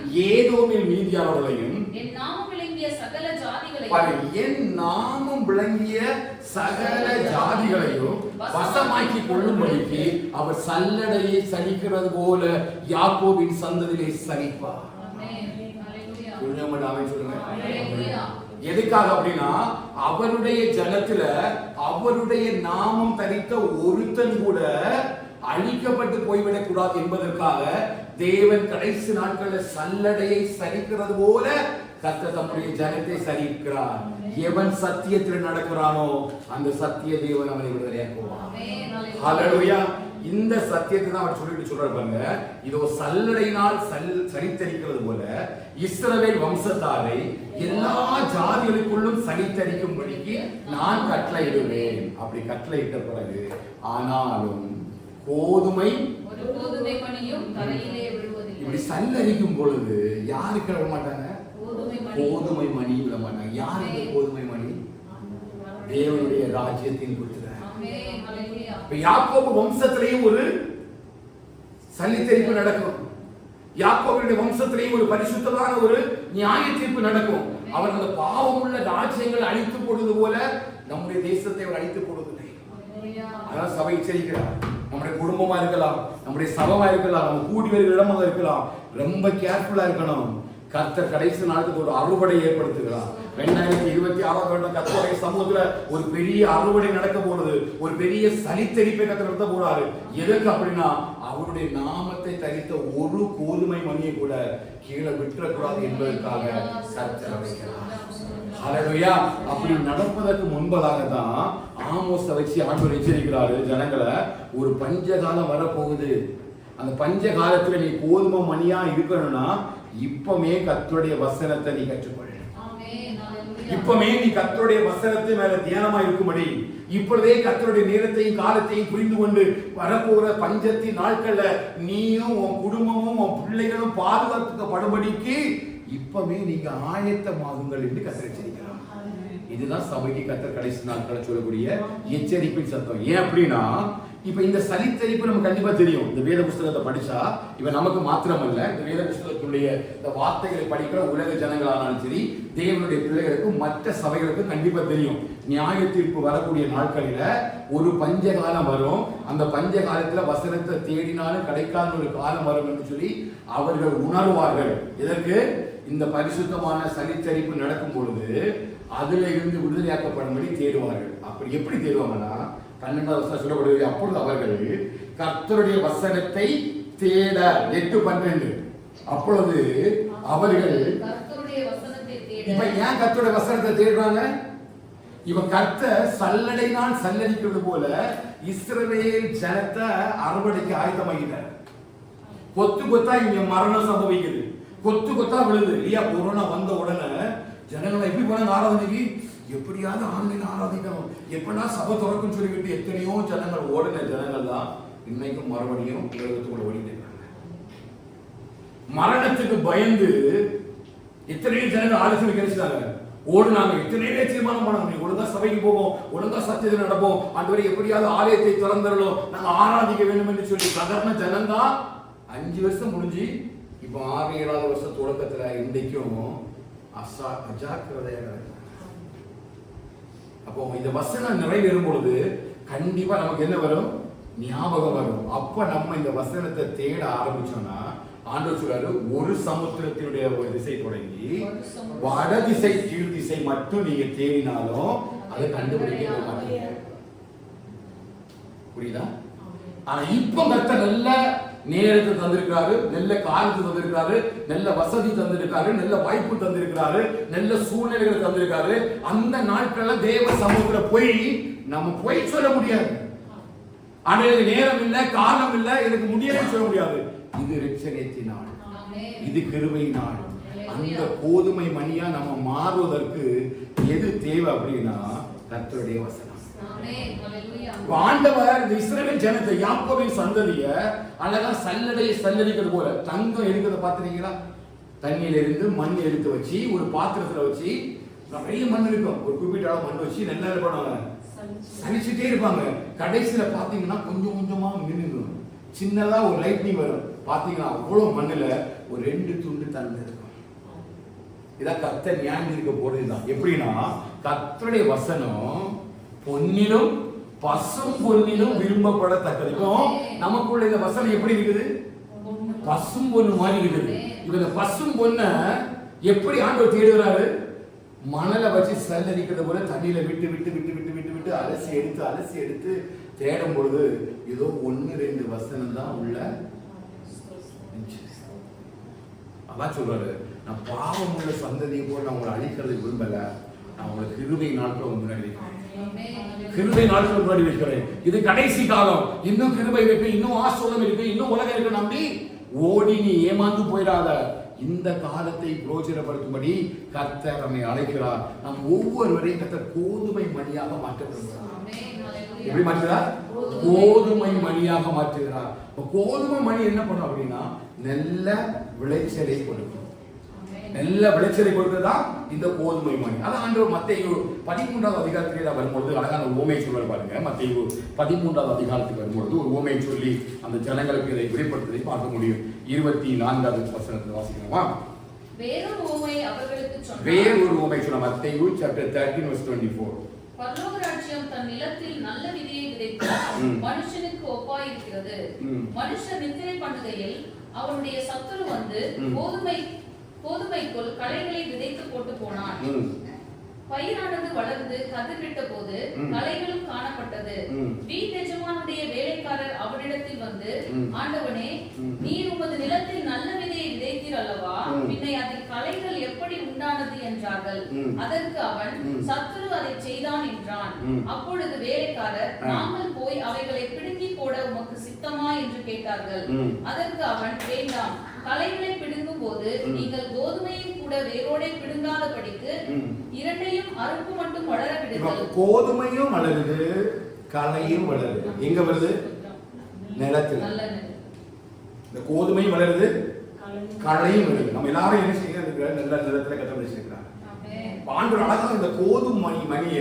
என் நாமம் விளங்கிய சகல ஜாதிகளையும் வசமாக்கி கொள்ளும்படிக்கு அவர் சல்லடையை சலிக்கிறது போல யாக்கோபின் சந்ததியிலே சலிப்பார். எதுக்காக அப்படின்னா அவருடைய ஜனத்துல அவருடைய நாமம் தரித்த ஒருத்தன் கூட அழிக்கப்பட்டு போய்விடக் கூடாது என்பதற்காக தேவன் கடைசி நாட்களில் சல்லடையை சரிக்கிறது போல கர்த்தர் தம்முடைய ஜனத்தை சரிக்கிறார். எவன் சத்தியத்தில் நடக்கிறானோ அந்த சத்திய தேவன் அவனை விடுதலையாக்குவார். ஹல்லேலூயா. இந்த சத்தியத்தை தான் அவர் சொல்லிட்டு சொல்றாரு பாருங்க. இதோ சல்லடையினால் சரித்தரிக்கிறது போல இஸ்ரவேல் வம்சத்தாரை எல்லா ஜாதிகளுக்குள்ளும் சரித்தரிக்கும்படிக்கு நான் கட்டளையிடுவேன். அப்படி கட்டளையிட்ட பிறகு ஆனாலும் கோதுமை மணியும் தரையிலே விழுவதில்லை. இப்படி சல்லரிக்கும் பொழுது யாருக்கு விட மாட்டாங்க? கோதுமை மணி விட மாட்டாங்க. யாருக்கு கோதுமை மணி? தேவனுடைய ராஜ்யத்தின் புத்திரர். யாக்கோபு வம்சத்திலேயும் ஒரு சல்லித்தரிப்பு நடக்கும். யாக்கோபுடைய வம்சத்திலேயும் ஒரு பரிசுத்தமான ஒரு நியாய தீர்ப்பு நடக்கும். அவர் அந்த பாவமுள்ள ராஜ்யங்களை அழித்து போடுவது போல நம்முடைய தேசத்தை அவர் அழித்து போடுவதில்லை. அதான் சபை எச்சரிக்கிறார். நம்முடைய குடும்பமா இருக்கலாம், நம்முடைய சபமா இருக்கலாம், நம்ம கூடி வருகிற இடமாக இருக்கலாம், ரொம்ப கேர்ஃபுல்லா இருக்கணும். கர்த்தர் கடைசி நாளுக்கு ஒரு அறுவடை ஏற்படுத்துகிறார். 2026 வருடம் கர்த்தருடைய சமூகத்துல ஒரு பெரிய அறுவடை நடக்க போறது. ஒரு பெரிய சலித்தரிப்பை கர்த்தர் நடத்த போறாரு. எதற்கு அப்படின்னா அவருடைய நாமத்தை தரித்த ஒரு கோதுமை மணியை கூட கீழே விட்டுறக்கூடாது என்பதற்காக கர்த்தர் வைக்கிறார். ஹல்லேலூயா. அப்படி நடப்பதற்கு முன்பதாக தான் ஆமோஸை வச்சு ஆண்டவர் எச்சரிக்கிறாரு ஜனங்களை. ஒரு பஞ்சகாலம் வரப்போகுது. அந்த பஞ்ச காலத்துல நீ கோதுமை மணியா இருக்கணும்னா இப்பமே கர்த்தருடைய வசனத்தை நீ கற்றுக்கொள். இப்பமே நீ கர்த்தருடைய வசனத்தை மேல தியானமா இருக்கும்படி இப்பொழுதே கர்த்தருடைய நேரத்தையும் காலத்தையும் புரிந்து கொண்டு வரப்போகிற பஞ்சத்தின் நாட்கள்ல நீயும் உன் குடும்பமும் உன் பிள்ளைகளும் பாதுகாக்கப்படும்படிக்கு இப்பமே நீங்க ஆயத்தமாகுங்கள் என்று கர்த்தர் எச்சரிக்கிறார். இதுதான் சபைக்கு கர்த்தர் கடைசி நாட்களை சொல்லக்கூடிய எச்சரிப்பின் சத்தம். ஏன் அப்படின்னா இப்ப இந்த சலித்தரிப்பு நமக்கு கண்டிப்பா தெரியும். இந்த வேத புஸ்தகத்தை படிச்சா இப்ப நமக்கு மாத்திரமல்ல, இந்த வேத புஸ்தகத்துடைய இந்த வார்த்தைகளை படிக்கிற உலக ஜனங்களானாலும் சரி, தேவனுடைய பிள்ளைகளுக்கும் மற்ற சபைகளுக்கும் கண்டிப்பா தெரியும். நியாய தீர்ப்பு வரக்கூடிய நாட்களில ஒரு பஞ்ச காலம் வரும். அந்த பஞ்ச காலத்துல வசனத்தை தேடினாலும் கிடைக்காத ஒரு காலம் வரும் என்று சொல்லி அவர்கள் உணர்வார்கள். இதற்கு இந்த பரிசுத்தமான சலித்தரிப்பு நடக்கும் பொழுது அதுல இருந்து விடுதலையாக்கப்படும்படி தேடுவார்கள். அப்படி எப்படி தேடுவாங்கன்னா 12ஆம் வசனம் சொல்லப்படுகிறது. அப்பொழுது அவர்கள் கர்த்தருடைய வசனத்தை தேட 8:12 அப்பொழுது அவர்கள் கர்த்தருடைய வசனத்தை தேட. இப்ப ஏன் கர்த்தருடைய வசனத்தை தேடுறாங்க? இவன் கர்த்தர் சல்லடையினால் சல்லடிக்கிறது போல இஸ்ரவேல் ஜனத்தை அறுவடைக்கு ஆயுதமாகிட்டார். கொத்து கொத்தா இங்க மரணம் சம்பவிக்குது, கொத்து கொத்தா விழுது இல்லையா? கொரோனா வந்த உடனே ஜனங்களை எப்படி போனாங்க ஆராதனைக்கு? எப்படியாவது ஆன்லைன் ஆராதிக்கணும், எப்படா சபை திறக்குன்னு சொல்லிக்கிட்டு எத்தனையோ ஜனங்கள் ஓடின ஜனங்கள் தான் இன்னைக்கும் மறுபடியும் உலகத்துக்குள்ள ஓடிட்டு இருக்காங்க. மரணத்துக்கு பயந்து எத்தனையோ ஜனங்கள் ஆலோசனை கிடைச்சாங்க, ஓடுனாங்க. எத்தனையோ தீர்மானம் பண்ணாங்க, நீ ஒழுங்கா சபைக்கு போவோம், ஒழுங்கா சத்தியத்தில் நடப்போம், ஆண்டவரே எப்படியாவது ஆலயத்தை திறந்துடணும், நாங்க ஆராதிக்க வேண்டும் என்று சொல்லி சாதாரண ஜனந்தா 5 வருஷம் முடிஞ்சு இப்ப 6-7வது வருஷ தொடக்கத்துல இன்றைக்கும் அஜாக்கிரதையா நடக்கும். அப்போ இந்த வசனம் நிறைவேறும் பொழுது கண்டிப்பா நமக்கு என்ன வரும்? ஞாபகம் வரும். அப்ப நம்ம இந்த வசனத்தை தேட ஆரம்பிச்சோம்னா ஆண்டவர் சொல்றாரு, ஒரு சமுத்திரத்தினுடைய ஒரு திசை தொடங்கி வட திசை கீழ் திசை மட்டும் நீங்க தேடினாலும் அதை கண்டுபிடிக்க மாட்டீங்க. புரியுதா? ஆனா இப்ப கர்த்தர் நல்ல நேரத்தை தந்திருக்காரு, நல்ல காலத்தை தந்திருக்காரு, நல்ல வசதி தந்திருக்காரு, நல்ல வாய்ப்பு தந்திருக்காரு, நல்ல சூழ்நிலைகளை தந்திருக்காரு. அந்த நாட்கள்ல தேவ சமூகத்துல போய் நம்ம போய் சொல்ல முடியாது. ஆனா நேரம் இல்ல, காலம் இல்ல, எனக்கு முடியலன்னு சொல்ல முடியாது. இது ரட்சணியத்தின் நாள், இது கிருபை நாள். அந்த கோதுமை மணியா நம்ம மாறுவதற்கு எது தேவை அப்படின்னா கர்த்தருடைய வசனம். ஆண்டவர் இந்த இஸ்ரவேல் ஜனத்தை, யாக்கோபின் சந்ததிய அழகா சல்லடையை சல்லடிக்கிறது போல தங்கம் எடுக்கிறத பாத்துறீங்களா? தண்ணியில இருந்து மண் எடுத்து வச்சு ஒரு பாத்திரத்துல வச்சு, நிறைய மண் இருக்கும், ஒரு குறிப்பிட்ட அளவு மண் வச்சு நல்லா பண்ணுவாங்க, சலிச்சுட்டே இருப்பாங்க. கடைசியில பாத்தீங்கன்னா கொஞ்சம் கொஞ்சமா மின்னும், சின்னதா ஒரு லைட்னிங் வரும். பாத்தீங்கன்னா அவ்வளவு மண்ணுல ஒரு 2 துண்டு தண்ணி இருக்கும். இதான் கர்த்தர் ஞாபகம் இருக்க போறதுதான். எப்படின்னா கர்த்தருடைய வசனம் பொன்னிலும் பசும் பொன்னிலும் விரும்பப்படத்தக்கதுக்கும் நமக்குள்ள இந்த வசனம் எப்படி இருக்குது? பசும் பொண்ணு மாதிரி இருக்குது. இந்த பசும் பொண்ண எப்படி ஆண்டவர் தேடுகிறாரு? மணலை வச்சு சல்லடிக்கிறது போல தண்ணியில விட்டு விட்டு விட்டு விட்டு விட்டு விட்டு அலசி எடுத்து தேடும் பொழுது ஏதோ 1-2 வசனம் தான் உள்ள. அதான் சொல்றாரு, நான் பாவம் உள்ள சந்ததியை போல நான் உங்களை அழிக்கிறது விரும்பல, நான் உங்களுக்கு கிருபை நாட்கள் முன்னாடி வைக்கிறேன், கிருபை நாட்கள் முன்னாடி வைக்கிறேன். இது கடைசி காலம், இன்னும் கிருபை இருக்கு, இன்னும் ஆசீர்வாதம் இருக்கு, இன்னும் உலகம் இருக்கு. நம்பி ஓடி நீ ஏமாந்து போயிடாத. இந்த காலத்தை பிரயோஜனப்படுத்தும்படி கர்த்தர் நம்மை அழைக்கிறார். நம் ஒவ்வொருவரையும் கர்த்தர் கோதுமை மணியாக மாற்றுகிறார். எப்படி மாற்றுகிறார்? கோதுமை மணியாக மாற்றுகிறார். கோதுமை மணி என்ன பண்ணும் அப்படின்னா நல்ல விளைச்சலை கொடுக்கும். நல்ல விளைச்சலை கொடுத்ததுதான் இந்த கோதுமை மணி. அதான் ஆண்டவர் மத்தேயு 13வது அதிகாரத்திலே வரும்பொழுது அழகான ஓமை சொல்வார் பாருங்க. மத்தேயு 13வது அதிகாரத்துக்கு வரும்பொழுது ஒரு ஓமை சொல்லி அந்த ஜனங்களுக்கு இதை வெளிப்படுத்துவதை பார்க்க முடியும். 24வது வசனத்தில் வாசிக்கணுமா? வேறொரு ஓமை அவர்களுக்கு சொன்னார். வேறொரு ஓமை சொன்ன மத்தேயு chapter 13:24. பரலோக ராஜ்யம் தன் நிலத்தில் நல்ல விதையை விதைக்கும் மனுஷனுக்கு ஒப்பாயிருக்கிறது. மனுஷன் நித்திரை பண்ணுகையில் அவனுடைய சத்துரு வந்து கோதுமைக்குள் களைகளை விதைத்து போட்டு போனான். பயிரானது வளர்ந்து கதிர்விட்ட போது களைகளும் காணப்பட்டது. வீட்டெஜமானுடைய வேலைக்காரர் அவனிடத்தில் வந்து, ஆண்டவனே, நீர் உமது நிலத்தில் நல்ல விதையை விதைத்தீர் அல்லவா? பின்னை அதில் களைகள் எப்படி உண்டானது என்றார்கள். அதற்கு அவன், சத்துரு அதை செய்தான் என்றான். அப்பொழுது வேலைக்காரர், நாங்கள் போய் அவைகளை பிடுங்கி போட உமக்கு சித்தமா என்று கேட்டார்கள். அதற்கு அவன், வேண்டாம், களைகளை பிடுங்கும் போது நீங்கள் கோதுமையும் கூட வேரோடே பிடுங்காதபடிக்கு இரண்டையும் அறுப்பு மட்டும் வளர விடுங்கள். கோதுமையும் வளருது, களையும் வளருது. எங்க வருது? நிலத்தில். இந்த கோதுமையும் வளருது, களையும் வருது. நம்ம எல்லாரும் என்ன செய்யறாங்க? நல்ல நிலத்துல கட்டமைச்சிருக்கிறாங்க. ஆண்டவர் அழகா இந்த கோதுமை மணிய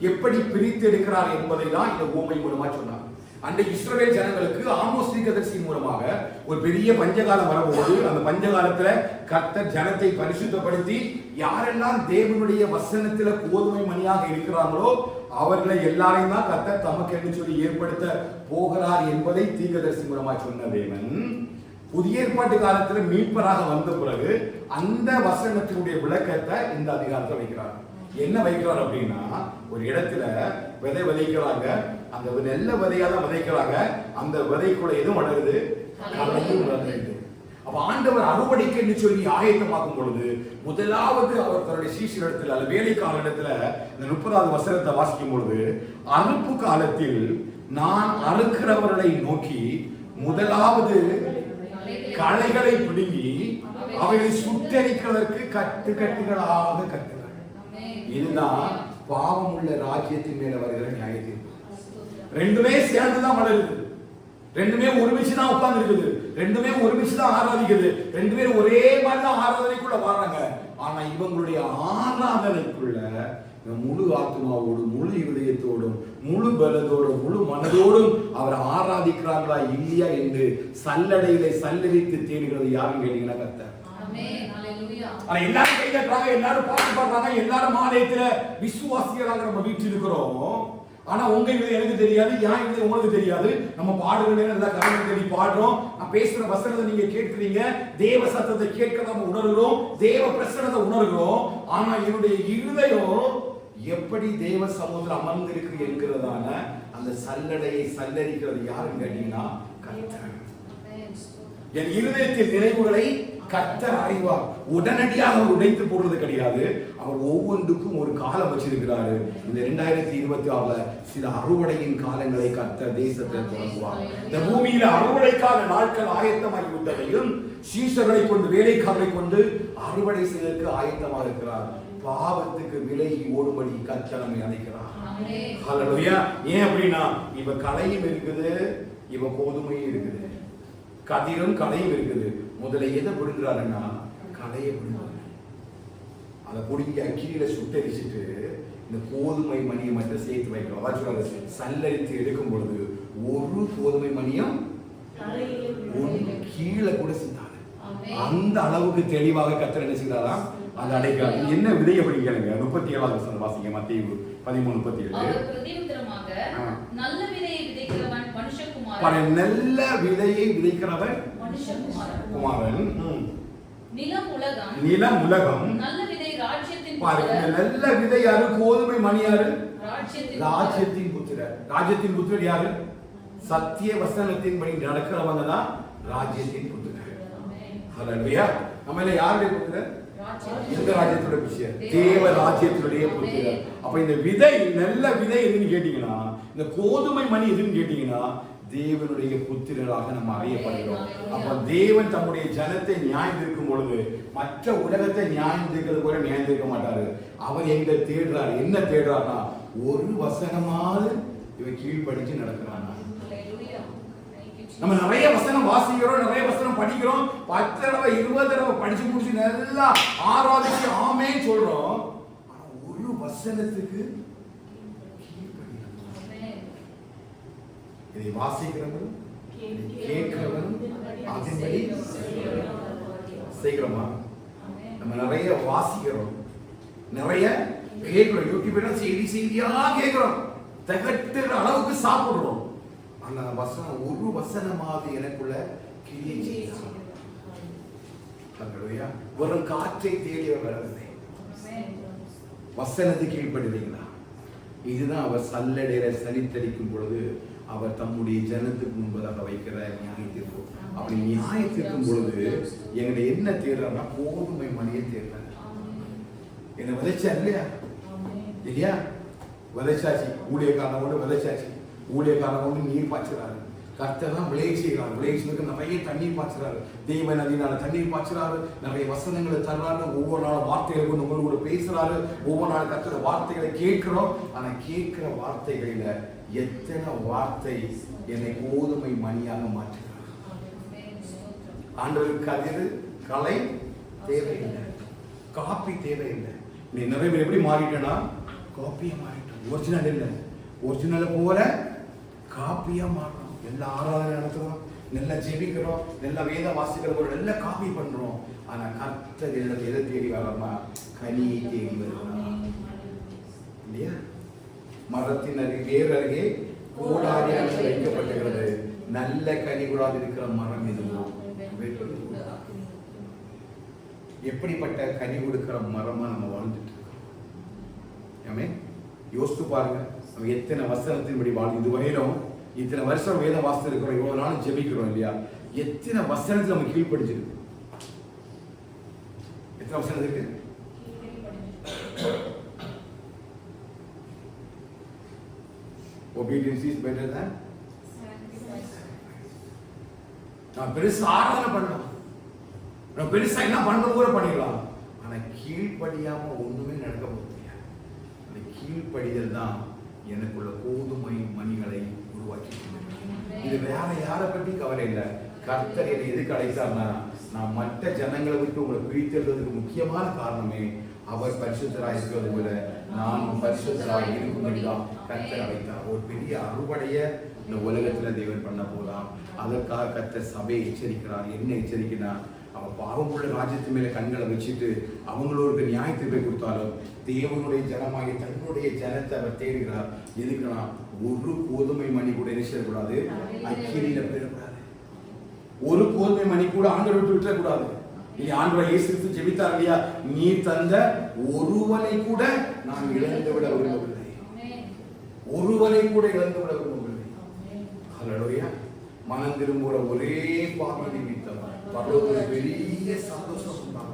எப்படி பிரித்து எடுக்கிறார் என்பதை தான் இந்த ஊமை மூலமா சொன்னார். அந்த இஸ்ரவேல் ஜனங்களுக்கு ஆமோஸ் தீர்க்கதரிசியின் மூலமாக ஒரு பெரிய பஞ்சகாலம் வரும்போது அந்த பஞ்சகாலத்துல கர்த்தர் ஜனத்தை பரிசுத்தப்படுத்தி யாரெல்லாம் தேவனுடைய வசனத்துல கோதுமை மணியாக இருக்கிறாங்களோ அவர்களை எல்லாரையும் தான் கர்த்தர் தமக்கு என்று சொல்லி ஏற்படுத்த போகிறார் என்பதை தீர்க்கதரிசி மூலமா சொன்ன தேவன் புதிய ஏற்பாட்டு காலத்துல மீட்பராக வந்த பிறகு அந்த வசனத்தினுடைய விளக்கத்தை இந்த அதிகாரத்தை வைக்கிறார். என்ன வைக்கிறார் அப்படின்னா, ஒரு இடத்துல விதை விதைக்கிறாங்க, அந்த நல்ல விதையா தான் விதைக்கிறாங்க. அந்த விதைக்குள்ள எதுவும் வளருது, களையும் வளருது. அப்ப ஆண்டவர் அறுவடைக்கு என்று சொல்லி ஆயத்தமாக்கும் பொழுது முதலாவது அவர் தன்னுடைய சீஷரிடத்தில் அல்ல வேலைக்காரரிடத்துல இந்த 30வது வசனத்தை வாசிக்கும் பொழுது, அறுப்பு காலத்தில் நான் அறுக்கிறவர்களை நோக்கி முதலாவது களைகளை பிடுங்கி அவைகளை சுட்டரிக்கிறதற்கு கட்டுகளாக கட்டுகிறார். இதுதான் பாவம் உள்ள ராஜ்யத்தின் மேல வருகிற நியாய தீர்ப்பு. ரெண்டுமே சேர்ந்துதான் வளருது, ரெண்டுமே ஒருமிச்சு தான் உட்கார்ந்து இருக்குது, ரெண்டுமே ஒருமிச்சு தான் ஆராதிக்குது, ரெண்டு பேரும் ஒரே மாதிரி தான் ஆராதனைக்குள்ள வர்றாங்க. ஆனா இவங்களுடைய ஆராதனைக்குள்ள முழு ஆத்மாவோடு, முழு இதயத்தோடும், முழு பலத்தோடும், முழு மனதோடும் அவர் ஆராதிக்கிறாங்களா இல்லையா என்று சல்லடையில சல்லரித்து தேடுகிறது யாரும் கேட்டீங்கன்னா கர்த்தர். ஆனா எல்லாரும் கை தட்டுறாங்க, எல்லாரும் பாட்டு பாடுறாங்க, எல்லாரும் ஆலயத்துல விசுவாசிகளாக நம்ம வீட்டில் இருக்கிறோம். ஆனா உங்க இது எனக்கு தெரியாது, ஏன் இது உங்களுக்கு தெரியாது. நம்ம பாடுறோம், நல்லா கருணை தேடி பாடுறோம், நான் பேசுற வசனத்தை நீங்க கேட்கிறீங்க, தேவ சத்தத்தை கேட்க நம்ம உணர்கிறோம், தேவ பிரசன்னத்தை உணர்கிறோம். ஆனா என்னுடைய இருதயம் எப்படி தேவ சமூகத்தில் அமர்ந்திருக்கு என்கிறதான அந்த சல்லடையை சல்லரிக்கிறது யாருன்னு கேட்டீங்கன்னா கர்த்தர். என் இருதயத்தின் நினைவுகளை கர்த்தர் அறிவார். உடனடியாக அவர் உடைத்து போடுறது கிடையாது. அவர் ஒவ்வொன்றுக்கும் ஒரு காலம் வச்சிருக்கிறாரு. இந்த 2026 சில அறுவடையின் காலங்களை கர்த்தர் தேசத்தை தொடங்குவார். இந்த பூமியில அறுவடைக்கான நாட்கள் ஆயத்தமாகி விட்டதையும் சீஷர்களை கொண்டு வேலைக்காரரை கொண்டு அறுவடை செய்வதற்கு ஆயத்தமாக இருக்கிறார். பாவத்துக்கு விலகி ஓடும்படி கர்த்தர் நம்மை அழைக்கிறார். ஹல்லேலூயா. ஏன் அப்படின்னா இவ களையும் இருக்குது, இவ கோதுமையும் இருக்குது, கதிரும் களையும் இருக்குது. முதல்ல எதை பிடுங்குறாருன்னா களையை பிடுங்குறாரு. அதை பிடிங்கி அக்கிரியில சுட்டரிச்சுட்டு இந்த கோதுமை மணியை மட்டும் சேர்த்து வைக்கிறோம். அதான் சொல்றாரு, சல்லரித்து எடுக்கும் பொழுது ஒரு கோதுமை மணியும் கீழே கூட சிந்தாரு. அந்த அளவுக்கு தெளிவாக கர்த்தர் என்ன செய்தாராம், அந்த அடைக்காது என்ன விதை அப்படி கேளுங்க. 37வது வசனம் வாசிங்க, மத்தேயு 13:37. நல்ல விதையை விதைக்கிறவன் மனுஷகுமாரன், நல்ல விதையை விதைக்கிறவன் குமாரன். நிலம் உலகம், நல்ல விதை ராஜ்யத்தின் பாருங்க. நல்ல விதை யாரு? கோதுமை மணி யாரு? ராஜ்யத்தின் புத்திரர். ராஜ்யத்தின் புத்திரர் யாரு? சத்திய வசனத்தின்படி நடக்கிறவங்க தான் ராஜ்யத்தின் புத்திரர். ஹல்லேலூயா. நம்ம எல்லாம் யாருடைய புத்திரர்? இந்த ராஜ்யத்தோட விஷயம், தேவ ராஜ்யத்துடைய புத்திரர். அப்ப இந்த விதை, நல்ல விதை எதுன்னு கேட்டீங்கன்னா, இந்த கோதுமை மணி எதுன்னு கேட்டீங்கன்னா, தேவனுடைய புத்திரராக நம்ம அறியப்படுகிறோம். அப்ப தேவன் தம்முடைய ஜனத்தை நியாயம் தீர்க்கும் பொழுது மற்ற உலகத்தை நியாயம் தீர்க்கிறது போல நியாயம் தீர்க்க மாட்டாரு. அவர் எங்க தேடுறாரு, என்ன தேடுறாருன்னா ஒரு வசனமாவது இவன் கீழ்படிச்சு நடக்கிறான். நம்ம நிறைய வசனம் வாசிக்கிறோம், நிறைய வசனம் படிக்கிறோம், 10 தடவை 20 தடவை படிச்சு முடிச்சு நல்லா ஆராதிச்சு ஆமேன்னு சொல்றோம். ஆனா ஒரு வசனத்துக்கு இதை வாசிக்கிறவரும் கேட்கிறவரும் அதன்படி செய்கிறோமா? நம்ம நிறைய வாசிக்கிறோம், நிறைய கேட்கிறோம், யூடியூப்ல செய்தியா கேட்கிறோம், தகட்டுற அளவுக்கு சாப்பிடுறோம். ஆனா வசனம் ஒரு வசனமாவது எனக்குள்ள கிரியை செய்யலாம். வெறும் காற்றை தேடி வரவில்லை, வசனத்துக்கு கீழ்ப்படுவீங்களா? இதுதான் அவர் சல்லடையில சனித்தரிக்கும் பொழுது அவர் தம்முடைய ஜனத்துக்கு முன்பதாக வைக்கிற நியாய தீர்ப்பு. அப்படி நியாயத்திற்கும் பொழுது எங்களை என்ன தேடுறாருன்னா கோதுமை மணியை தேடுறாரு. என்ன விதைச்சா இல்லையா? இல்லையா? விதைச்சாச்சு, ஊழியக்காரனோடு விதைச்சாச்சு, ஊழியக்காரனோடு நீர் பாய்ச்சுறாரு. கர்த்தர் தான் விளைய செய்கிறார். விளைச்சலுக்கு நிறைய தண்ணீர் பாய்ச்சுறாரு, தெய்வ நதினால தண்ணீர் பாய்ச்சுறாரு, நிறைய வசனங்களை தர்றாரு, ஒவ்வொரு நாளும் வார்த்தைகளை கொண்டு உங்களோட பேசுறாரு, ஒவ்வொரு நாள் கர்த்தர் வார்த்தைகளை கேட்கிறோம். ஆனா கேட்கிற வார்த்தைகளில எத்தனை வார்த்தை என்னை கோதுமை மணியாக மாற்றுகிறார். ஆண்டவருக்கு கதிர் கலை தேவையில்லை, காப்பி தேவையில்லை. நீ நிறைய பேர் எப்படி மாறிட்டேன்னா காப்பியா மாறிட்டோம். ஒரிஜினல் இல்லை, ஒரிஜினலை போல காப்பியா மாறணும். எல்லா ஆராதனை நடத்துறோம், நல்லா ஜெபிக்கிறோம், நல்லா வேத வாசிக்கிறோம், நல்லா காப்பி பண்றோம். ஆனா கர்த்தர் எதை தேடி வராமா? கனியை தேடி வருவார் இல்லையா? மரத்தின் அருகே அருகே கோடாரியாக வைக்கப்பட்டிருக்கிறது. நல்ல கனி கூடாது இருக்கிற மரம் எதுவும் எப்படிப்பட்ட கனி கொடுக்கிற மரமா நம்ம வாழ்ந்துட்டு இருக்கோம். யோசித்து பாருங்க, நம்ம எத்தனை வசனத்தின்படி வாழ்ந்து இதுவரையிலும் இத்தனை வருஷம் வேத வாசித்து இருக்கிறோம், இவ்வளவு நாள் ஜெபிக்கிறோம் இல்லையா? எத்தனை வசனத்துல நம்ம கீழ்ப்படிச்சிருக்கு? எத்தனை வசனம் இருக்கு? Obedience is better than நான் பெருசா ஆராதனை பண்ணலாம், நான் பெருசா என்ன பண்ண கூட பண்ணிடலாம், ஆனா கீழ்ப்படியாம ஒண்ணுமே நடக்க முடியாது. அந்த கீழ்ப்படிதல் தான் எனக்குள்ள கோதுமை மணிகளை உருவாக்கி. இது வேற யாரை பற்றி கவலை இல்லை. கர்த்தர் என்னை எதுக்கு அழைத்தார்னா, நான் மற்ற ஜனங்களை விட்டு உங்களை பிரித்தெழுதுக்கு முக்கியமான காரணமே அவர் பரிசுத்தராய் இருக்கிறது போல நான் பரிசுத்தராய் இருக்கும்படிதான் கர்த்தர் அழைத்தார். ஒரு பெரிய அறுவடைய இந்த உலகத்துல தேவன் பண்ண போலாம். அதற்காக கர்த்தர் சபையை எச்சரிக்கிறார். என்ன எச்சரிக்கிறார்? அவன் பாவமுள்ள ராஜ்யத்து மேல கண்களை வச்சுட்டு அவங்களோருக்கு நியாயத்தீர்ப்பை கொடுத்தாலும் தேவனுடைய ஜனமாகி தன்னுடைய ஜனத்தை அவர் தேடுகிறார். எதுக்குன்னா, ஒரு கோதுமை மணி கூட நினைச்சிடக்கூடாது, அக்கினியில போயிடக்கூடாது. ஒரு கோதுமை மணி கூட ஆண்டவரை விட்டு விட்டுறக்கூடாது. நீ ஆண்டவரை இயேசு கிறிஸ்து ஜெபித்தார் இல்லையா, நீ தந்த ஒருவனை கூட நான் இழந்து விட விரும்பவில்லை, ஒருவனை கூட இழந்து விட விரும்பவில்லை. ஹல்லேலூயா. மனம் திரும்புகிற ஒரே பாவி நிமித்தம் பரலோகத்துல பெரிய சந்தோஷம் சொன்னாங்க.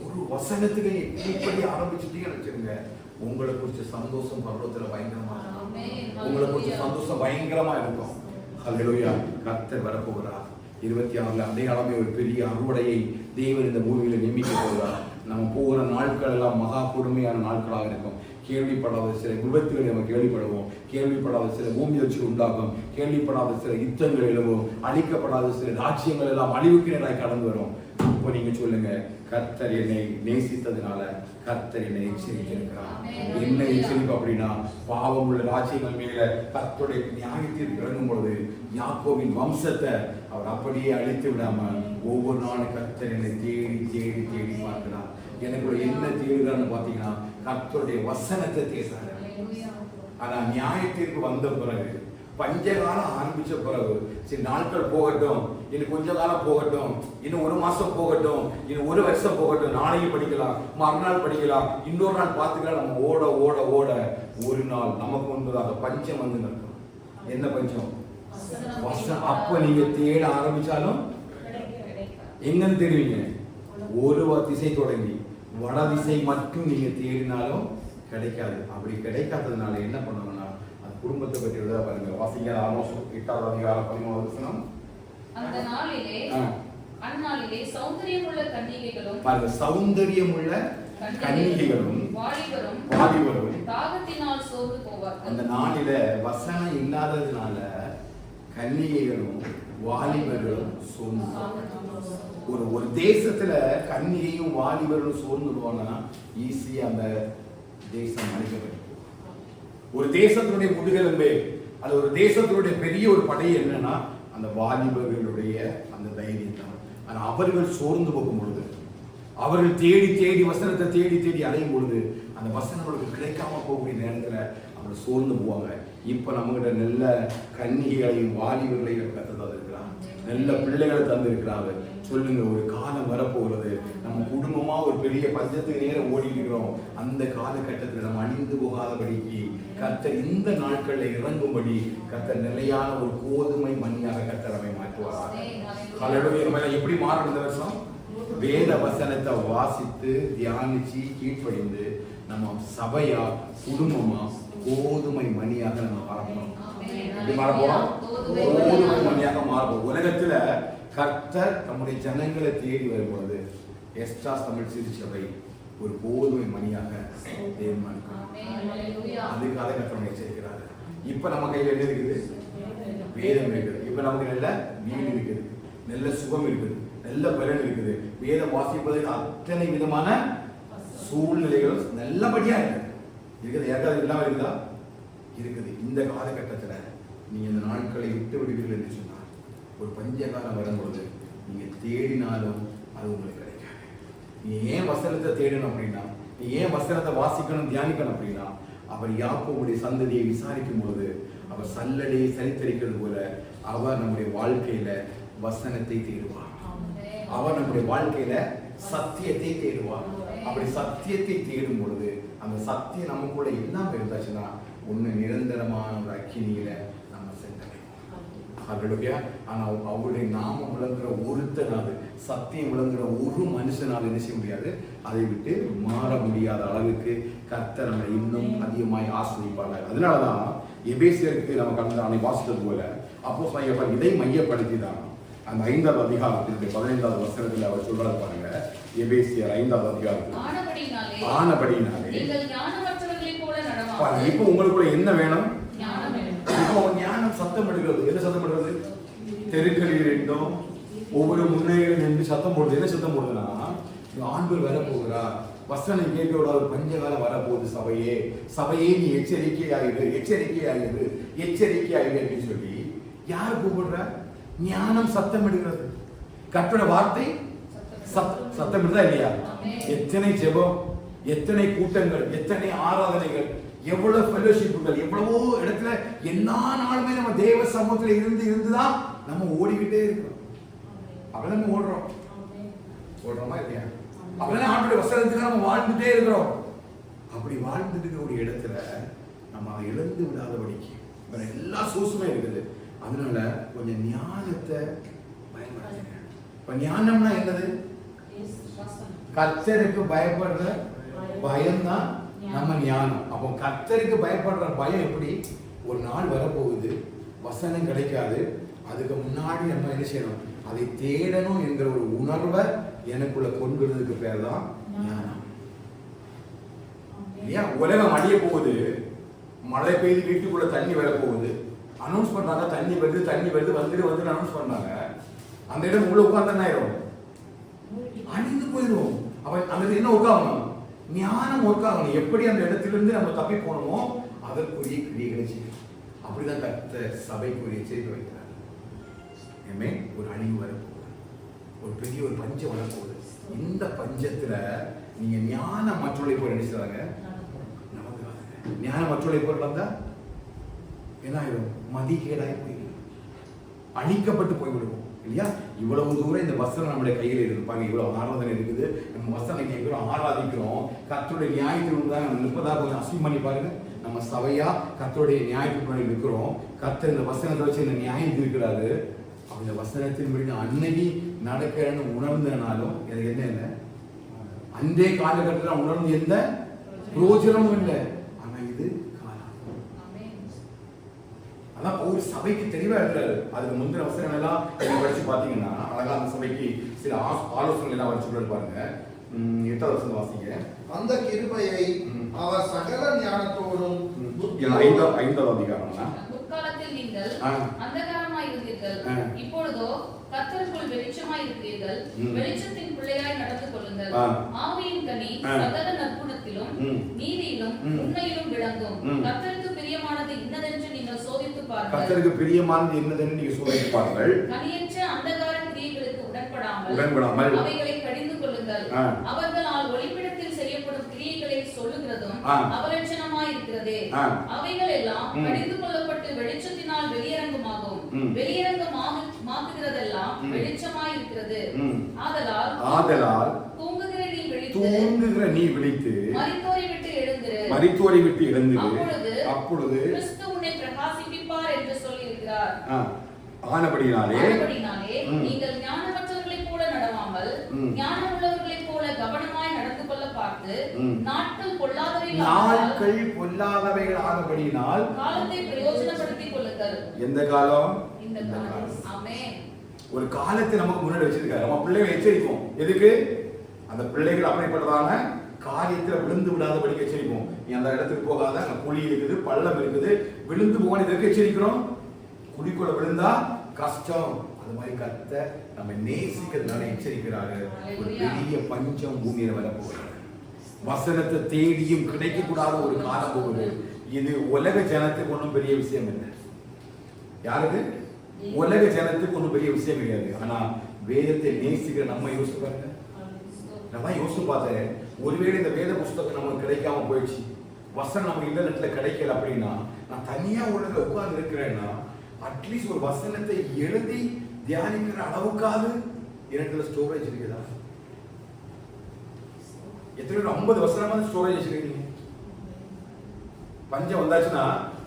ஒரு வசனத்துக்கு இப்படி ஆரம்பிச்சுட்டீங்கன்னு வச்சுருங்க, உங்களை குறிச்ச சந்தோஷம் பரலோகத்துல பயங்கரமா இருக்கும். உங்களை குறிச்ச சந்தோஷம் பயங்கரமா இருக்கும். ஹல்லேலூயா. கர்த்தர் வரப்போகிறார். 26 அடையாளமே ஒரு பெரிய அறுவடையை தேவன் இந்த பூமியில நியமிக்க போகிறார். நம்ம போகிற நாட்கள் எல்லாம் மகா கொடுமையான நாட்களாக இருக்கும். கேள்விப்படாத சில விபத்துகளை நம்ம கேள்விப்படுவோம், கேள்விப்படாத சில பூமி வச்சு உண்டாகும், கேள்விப்படாத சில யுத்தங்கள் எழுவோம், அழிக்கப்படாத சில ராஜ்யங்கள் எல்லாம் அழிவுக்கு நேராக கடந்து வரும். இப்போ நீங்க சொல்லுங்க, கர்த்தர் என்னை நேசித்ததுனால கர்த்தர் என்னை எச்சரித்திருக்கிறார். என்ன எச்சரிப்பு அப்படின்னா, பாவம் உள்ள ராஜ்யங்கள் மேல கர்த்தருடைய நியாயத்திற்கு இறங்கும் பொழுது யாக்கோபின் வம்சத்தை அவர் அப்படியே அழித்து விடாம ஒவ்வொரு நாளும் கர்த்தர் என்னை தேடி தேடி தேடி பார்க்கிறார். எனக்கு என்ன தேடுகிறான்னு பாத்தீங்கன்னா, கர்த்தருடைய வசனத்தை தேடுறாரு. ஆனா நியாயத்திற்கு வந்த பிறகு, பஞ்சகாலம் ஆரம்பிச்ச பிறகு, சரி நாட்கள் போகட்டும், இன்னும் கொஞ்ச காலம் போகட்டும், இன்னும் ஒரு மாசம் போகட்டும், இன்னும் ஒரு வருஷம் போகட்டும், நாளைக்கு படிக்கலாம், மறுநாள் படிக்கலாம், இன்னொரு நாள் பார்த்துக்கலாம், நம்ம ஓட ஓட ஓட ஒரு நாள் நமக்கு முன்பதாக பஞ்சம் வந்து நிற்கும். என்ன பஞ்சம்? வசனம். அப்ப நீங்க தேட ஆரம்பிச்சாலும் எங்கன்னு தெரிவிங்க, ஒரு திசை தொடங்கி வட திசை மட்டும் நீங்க தேடினாலும் கிடைக்காது. அப்படி கிடைக்காததுனால என்ன பண்ணுவாங்கன்னா, அது குடும்பத்தை பற்றி எழுத பாருங்க. வாசிங்க ஆமோஸ் 8ஆம் அதிகாரம் 13ஆம் வசனம். அந்த நாளிலே அந்நாளிலே சௌந்தரியமுள்ள கன்னிகைகளும் பாருங்க, சௌந்தரியமுள்ள கன்னிகைகளும் வாலிபரும் தாகத்தினால் சோர்ந்து போவார்கள். அந்த நாளில வசனம் இல்லாததுனால கன்னிகைகளும் வாலிபர்களும் சோர்ந்து. ஒரு தேசத்துல கன்னிகையும் வாலிபர்களும் சோர்ந்து போனா ஈஸியா அந்த தேசம் அழிக்கப்படும். ஒரு தேசத்தினுடைய முதுகெலும்பே, அது ஒரு தேசத்தினுடைய பெரிய ஒரு படை என்னன்னா அந்த வாலிபர்களுடைய அந்த தைரியம் தான். ஆனா அவர்கள் சோர்ந்து போகும் பொழுது, அவர்கள் தேடி தேடி வசனத்தை தேடி தேடி அலையும் பொழுது, அந்த வசனங்களுக்கு கிடைக்காம போகக்கூடிய நேரத்துல அவங்க சோர்ந்து போவாங்க. இப்ப நம்மகிட்ட நல்ல கன்னிகைகளையும் வாலிபர்களையும் கற்றுதான் இருக்கிறாங்க, நல்ல பிள்ளைகளை தந்திருக்கிறாங்க. சொல்லுங்க, ஒரு காலம் வரப்போகிறது, நம்ம குடும்பமா ஒரு பெரிய பஞ்சத்துக்கு நேரம் ஓடி இருக்கிறோம். அந்த காலகட்டத்தில் நம்ம அணிந்து போகாதபடிக்கு கர்த்தர் இந்த நாட்கள்ல இறங்கும்படி கர்த்தர் நிலையான ஒரு கோதுமை மணியாக கர்த்தர் நம்மை மாற்றுவார். எப்படி மாறும் இந்த வருஷம்? வேத வசனத்தை வாசித்து தியானிச்சு கீழ்ப்படிந்து நம்ம சபையா குடும்பமா கோதுமை மணியாக நம்ம மாறணும். எப்படி மாறப்போறோம்? கோதுமை மணியாக மாறப்போம். உலகத்துல கர்த்தர் நம்முடைய ஜனங்களை தேடி வரும் பொழுது எஸ்ட்ரா தமிழ் சிறுசபை ஒரு கோதுமை மணியாக அதுக்காக கர்த்தர் எச்சரிக்கிறார். இப்ப நம்ம கையில என்ன இருக்குது? வேதம் இருக்குது. இப்ப நமக்கு நல்ல வீடு இருக்குது, நல்ல சுகம் இருக்குது, நல்ல பலன் இருக்குது. வேதம் வாசிப்பதற்கு அத்தனை விதமான சூழ்நிலைகள் நல்லபடியா இருக்குது. யாருக்காவது இல்லாம இருக்குதா? இருக்குது. இந்த காலகட்டத்துல நீங்க இந்த நாட்களை விட்டு விடுவீர்கள் என்று சொன்னார், ஒரு பஞ்சகாலம் வரும்பொழுது நீங்க தேடினாலும் அது உங்களுக்கு கிடைக்காது. நீ ஏன் வசனத்தை தேடணும் அப்படின்னா, நீ ஏன் வசனத்தை வாசிக்கணும் தியானிக்கணும் அப்படின்னா, அவர் யாக்கோபுடைய சந்ததியை விசாரிக்கும் பொழுது அவர் சல்லடையை சரித்தரிக்கிறது போல அவர் நம்முடைய வாழ்க்கையில வசனத்தை தேடுவார். அவர் நம்முடைய வாழ்க்கையில சத்தியத்தை தேடுவார். அப்படி சத்தியத்தை தேடும் பொழுது அந்த சத்தியம் நம்ம கூட இல்லாம இருந்தாச்சுன்னா ஒண்ணு நிரந்தரமான ஒரு அக்கினியில நம்ம சென்றடைவோம். ஹல்லேலூயா. ஆனால் அவருடைய நாமம் விளங்குற ஒருத்தனாவது, சத்தியம் விளங்குற ஒரு மனுஷனால் என்ன செய்ய முடியாது, அதை விட்டு மாற முடியாத அளவுக்கு கர்த்தர் நம்மை இன்னும் அதிகமாய் ஆசீர்வதிப்பார். அதனாலதான் எபேசியருக்கு நம்ம கடந்த அன்னை வாசித்தது போல அப்போஸ்தலர் இதை மையப்படுத்தி தான் அந்த 5வது அதிகாரத்திற்கு 15வது வசனத்தில் அவர் சொல்றாரு பாருங்க. எபேசியர் 5வது அதிகாரத்தில் ஆனபடியினாலே இப்போ உங்களுக்குள்ள என்ன வேணும்? இப்போ ஞானம் சத்தம் எடுக்கிறது. என்ன சத்தம் எடுக்கிறது? தெருக்களில் இருந்தோம் ஒவ்வொரு முன்னையும் நின்று சத்தம் போடுது. என்ன சத்தம் போடுதுன்னா, ஆண்கள் வரப்போகிறா, வசனம் கேட்கோட ஒரு பஞ்சகாலம் வரப்போகுது. சபையே சபையே நீ எச்சரிக்கையாயிரு, எச்சரிக்கையாயிரு, எச்சரிக்கையாயிரு அப்படின்னு சொல்லி யார் கூப்பிடுற? ஞானம் சத்தம் எடுக்கிறது. கர்த்தருடைய வார்த்தை சத்தம் எடுதா இல்லையா? எத்தனை ஜெபம், எத்தனை கூட்டங்கள், எத்தனை ஆராதனைகள், எவ்வளவு ஃபெலோஷிப்புகள், எவ்வளவோ இடத்துல எல்லா நாளுமே நம்ம தேவ சமூகத்துல இருந்துதான் நம்ம ஓடிக்கிட்டே இருக்கிறோம். அப்பதான் நம்ம ஓடுறோமா இல்லையா? அப்பதான் ஆண்டோட வசனத்துக்கு நம்ம வாழ்ந்துட்டே இருக்கிறோம். அப்படி வாழ்ந்துட்டு இருக்கிற ஒரு இடத்துல நம்ம அதை இழந்து விடாதபடிக்கு எல்லா சோர்ஸுமே இருக்குது. அதனால கொஞ்சம் ஞானத்தை பயன்படுத்துங்க. இப்ப ஞானம்னா என்னது? கர்த்தருக்கு பயப்படுற பயம்தான் நம்ம ஞானம். அப்போ கர்த்தருக்கு பயப்படுற பயம் எப்படி? ஒரு நாள் வரப்போகுது, வசனம் கிடைக்காது, அதுக்கு முன்னாடி நம்ம என்ன செய்யணும்? அதை தேடணும் என்கிற ஒரு உணர்வை எனக்குள்ள கொண்டு வரதுக்கு பேர் தான் ஞானம். ஏன் உலகம் அழிய போகுது, மழை பெய்து வீட்டுக்குள்ள தண்ணி வரப்போகுது, அனௌன்ஸ் பண்றாங்க, தண்ணி வருது தண்ணி வருது, வந்துட்டு அனௌன்ஸ் பண்றாங்க. அந்த இடம் உள்ள உட்கார்ந்து என்ன ஆயிரும்? அழிந்து போயிடும். அப்ப அந்த என்ன ஒர்க் ஆகணும்? ஞானம் ஒர்க் ஆகணும். எப்படி அந்த இடத்திலிருந்து நம்ம தப்பி போனோமோ அதற்குரிய கிரியைகளை செய்யணும். அப்படிதான் கர்த்தர் சபைக்குரிய எச்சரிக்கை வைக்கிறார். ஒரு அழிவு வரப்போகுது, ஒரு பெரிய ஒரு பஞ்சம் வரப்போகுது. இந்த பஞ்சத்துல நீங்க ஞான மற்றொலை போய் நினைச்சாங்க ஞான மற்றொலை போய் வந்தா என்ன ஆயிடும்? மதிகேடாய் போயிடும், அழிக்கப்பட்டு போய்விடுவோம் இல்லையா? இவ்வளவு தூரம் இந்த வசனம் நம்முடைய கையில் இருப்பாங்க. இவ்வளவு ஆராதனை இருக்குது, நம்ம வசனம் கேட்கிறோம், ஆராதிக்கிறோம். கர்த்தருடைய நியாயத்திற்கு தான் நம்ம 30 கொஞ்சம் அசிம் பண்ணி பாருங்க. நம்ம சபையா கர்த்தருடைய நியாயத்திற்கு இருக்கிறோம். கர்த்தர் இந்த வசனத்தை வச்சு இந்த நியாயம் இருக்கிறாரு. அந்த வசனத்தின்படி அன்னைக்கு நடக்கிறேன்னு உணர்ந்தனாலும் எனக்கு என்ன இல்லை, அன்றே காலகட்டத்தில் உணர்ந்து எந்த பிரயோஜனமும் இல்லை. ஆனா இது காலம். அதான் ஒரு சபைக்கு தெளிவா இருக்கிறாரு. அதுக்கு முந்தின வசனம் எல்லாம் படிச்சு பாத்தீங்கன்னா அழகா அந்த சபைக்கு சில ஆலோசனை எல்லாம் வச்சு சொல்லிட்டு பாருங்க. 8வது வசனம் வாசிங்க. அந்த கிருபையை அவர் சகல ஞானத்தோடும் 5வது அதிகாரம்னா முற்காலத்தில் நீங்கள் அந்தகாரமாய் இருந்தீர்கள், இப்பொழுதோ கர்த்தருக்குள் வெளிச்சமாய் இருக்கிறீர்கள். வெளிச்சத்தின் பிள்ளையாய் நடந்து கொள்ளுங்கள். ஆவியின் கனி சகல நற்குணத்திலும் நீதியிலும் உண்மையிலும் விளங்கும். கர்த்தருக்கு பிரியமானது இன்னதென்று நீங்கள் சோதித்து பாருங்கள். கர்த்தருக்கு பிரியமானது என்னதென்று நீங்கள் சோதித்து பாருங்கள். கனியற்ற அந்தகார கிரியைகளுக்கு உடன்படாமல் அவைகளை கடிந்து கொள்ளுங்கள். அவர்களால் ஒளிப்பிடத்தில் செய்யப்படும் கிரியைகளை சொல்லுகிறதும் அவலட்சணமாய் இருக்கிறதே. அவைகள் எல்லாம் கடிந்து கொள்ளப்பட்டு வெளிச்சத்தினால் வெளியரங்கமாகும். வெளியரங்கமாக்குகிறதெல்லாம் வெளிச்சமாய் இருக்கிறது. ஆதலால் தூங்குகிற நீ விழித்து மரித்தோரை விட்டு எழுந்திரு. அப்பொழுது கிறிஸ்து உன்னை பிரகாசிப்பிப்பார் என்று சொல்லி இருக்கிறார். ஆனபடினாலே நீங்கள் ஞானமற்றவர்களைப் போல நடவாமல் ஞானமுள்ளவர்களைப் போல கவனமாய் நடந்து கொள்ள பார்த்து நாட்கள் பொல்லாதவைகள் ஆனபடியினால் காலத்தை பிரயோஜனப்படுத்திக் கொள்ளுங்கள். எந்த காலம்? இந்த காலம். ஆமென். ஒரு காலத்தை நமக்கு முன்னாடி வச்சிருக்காரு. நம்ம பிள்ளைகளை எச்சரிப்போம். எதுக்கு? அந்த பிள்ளைகள் அப்படிப்பட்டதான காரியத்தில் விழுந்து விடாதபடி எச்சரிப்போம். நீ அந்த இடத்துக்கு போகாத, அங்க குழி இருக்குது, பள்ளம் இருக்குது, விழுந்து போகாத இதற்கு எச்சரிக்கிறோம். குழிக்குள்ள விழுந்தா கஷ்டம். அது மாதிரி கர்த்தர் நம்ம நேசிக்கிறதுனால எச்சரிக்கிறாரு. ஒரு பெரிய பஞ்சம் பூமியில வரப்போகிறது. வசனத்தை தேடியும் கிடைக்க கூடாத ஒரு காலம் போகுது. இது உலக ஜனத்துக்கு ஒன்றும் பெரிய விஷயம் இல்லை. யாருக்கு? உலக ஜனத்துக்கு ஒன்றும் பெரிய விஷயம் கிடையாது. ஆனா வேதத்தை நேசிக்கிற நம்ம யோசிச்சு பாருங்க. நான் யோசிச்சு பார்த்தேன், ஒருவேளை இந்த வேத புஸ்தகம் நமக்கு கிடைக்காம போயிடுச்சு, வசனம் நம்ம இன்டர்நெட்ல கிடைக்கல அப்படின்னா, நான் தனியா உலகில் உட்கார்ந்து இருக்கிறேன்னா அட்லீஸ்ட் ஒரு வசனத்தை எழுதி தியானிக்கிற அளவுக்காவது எனக்கு ஸ்டோரேஜ் இருக்குதா? எத்தனை 50 வசனமாவது ஸ்டோரேஜ் வச்சிருக்கீங்க? பஞ்சம் வந்தாச்சுன்னா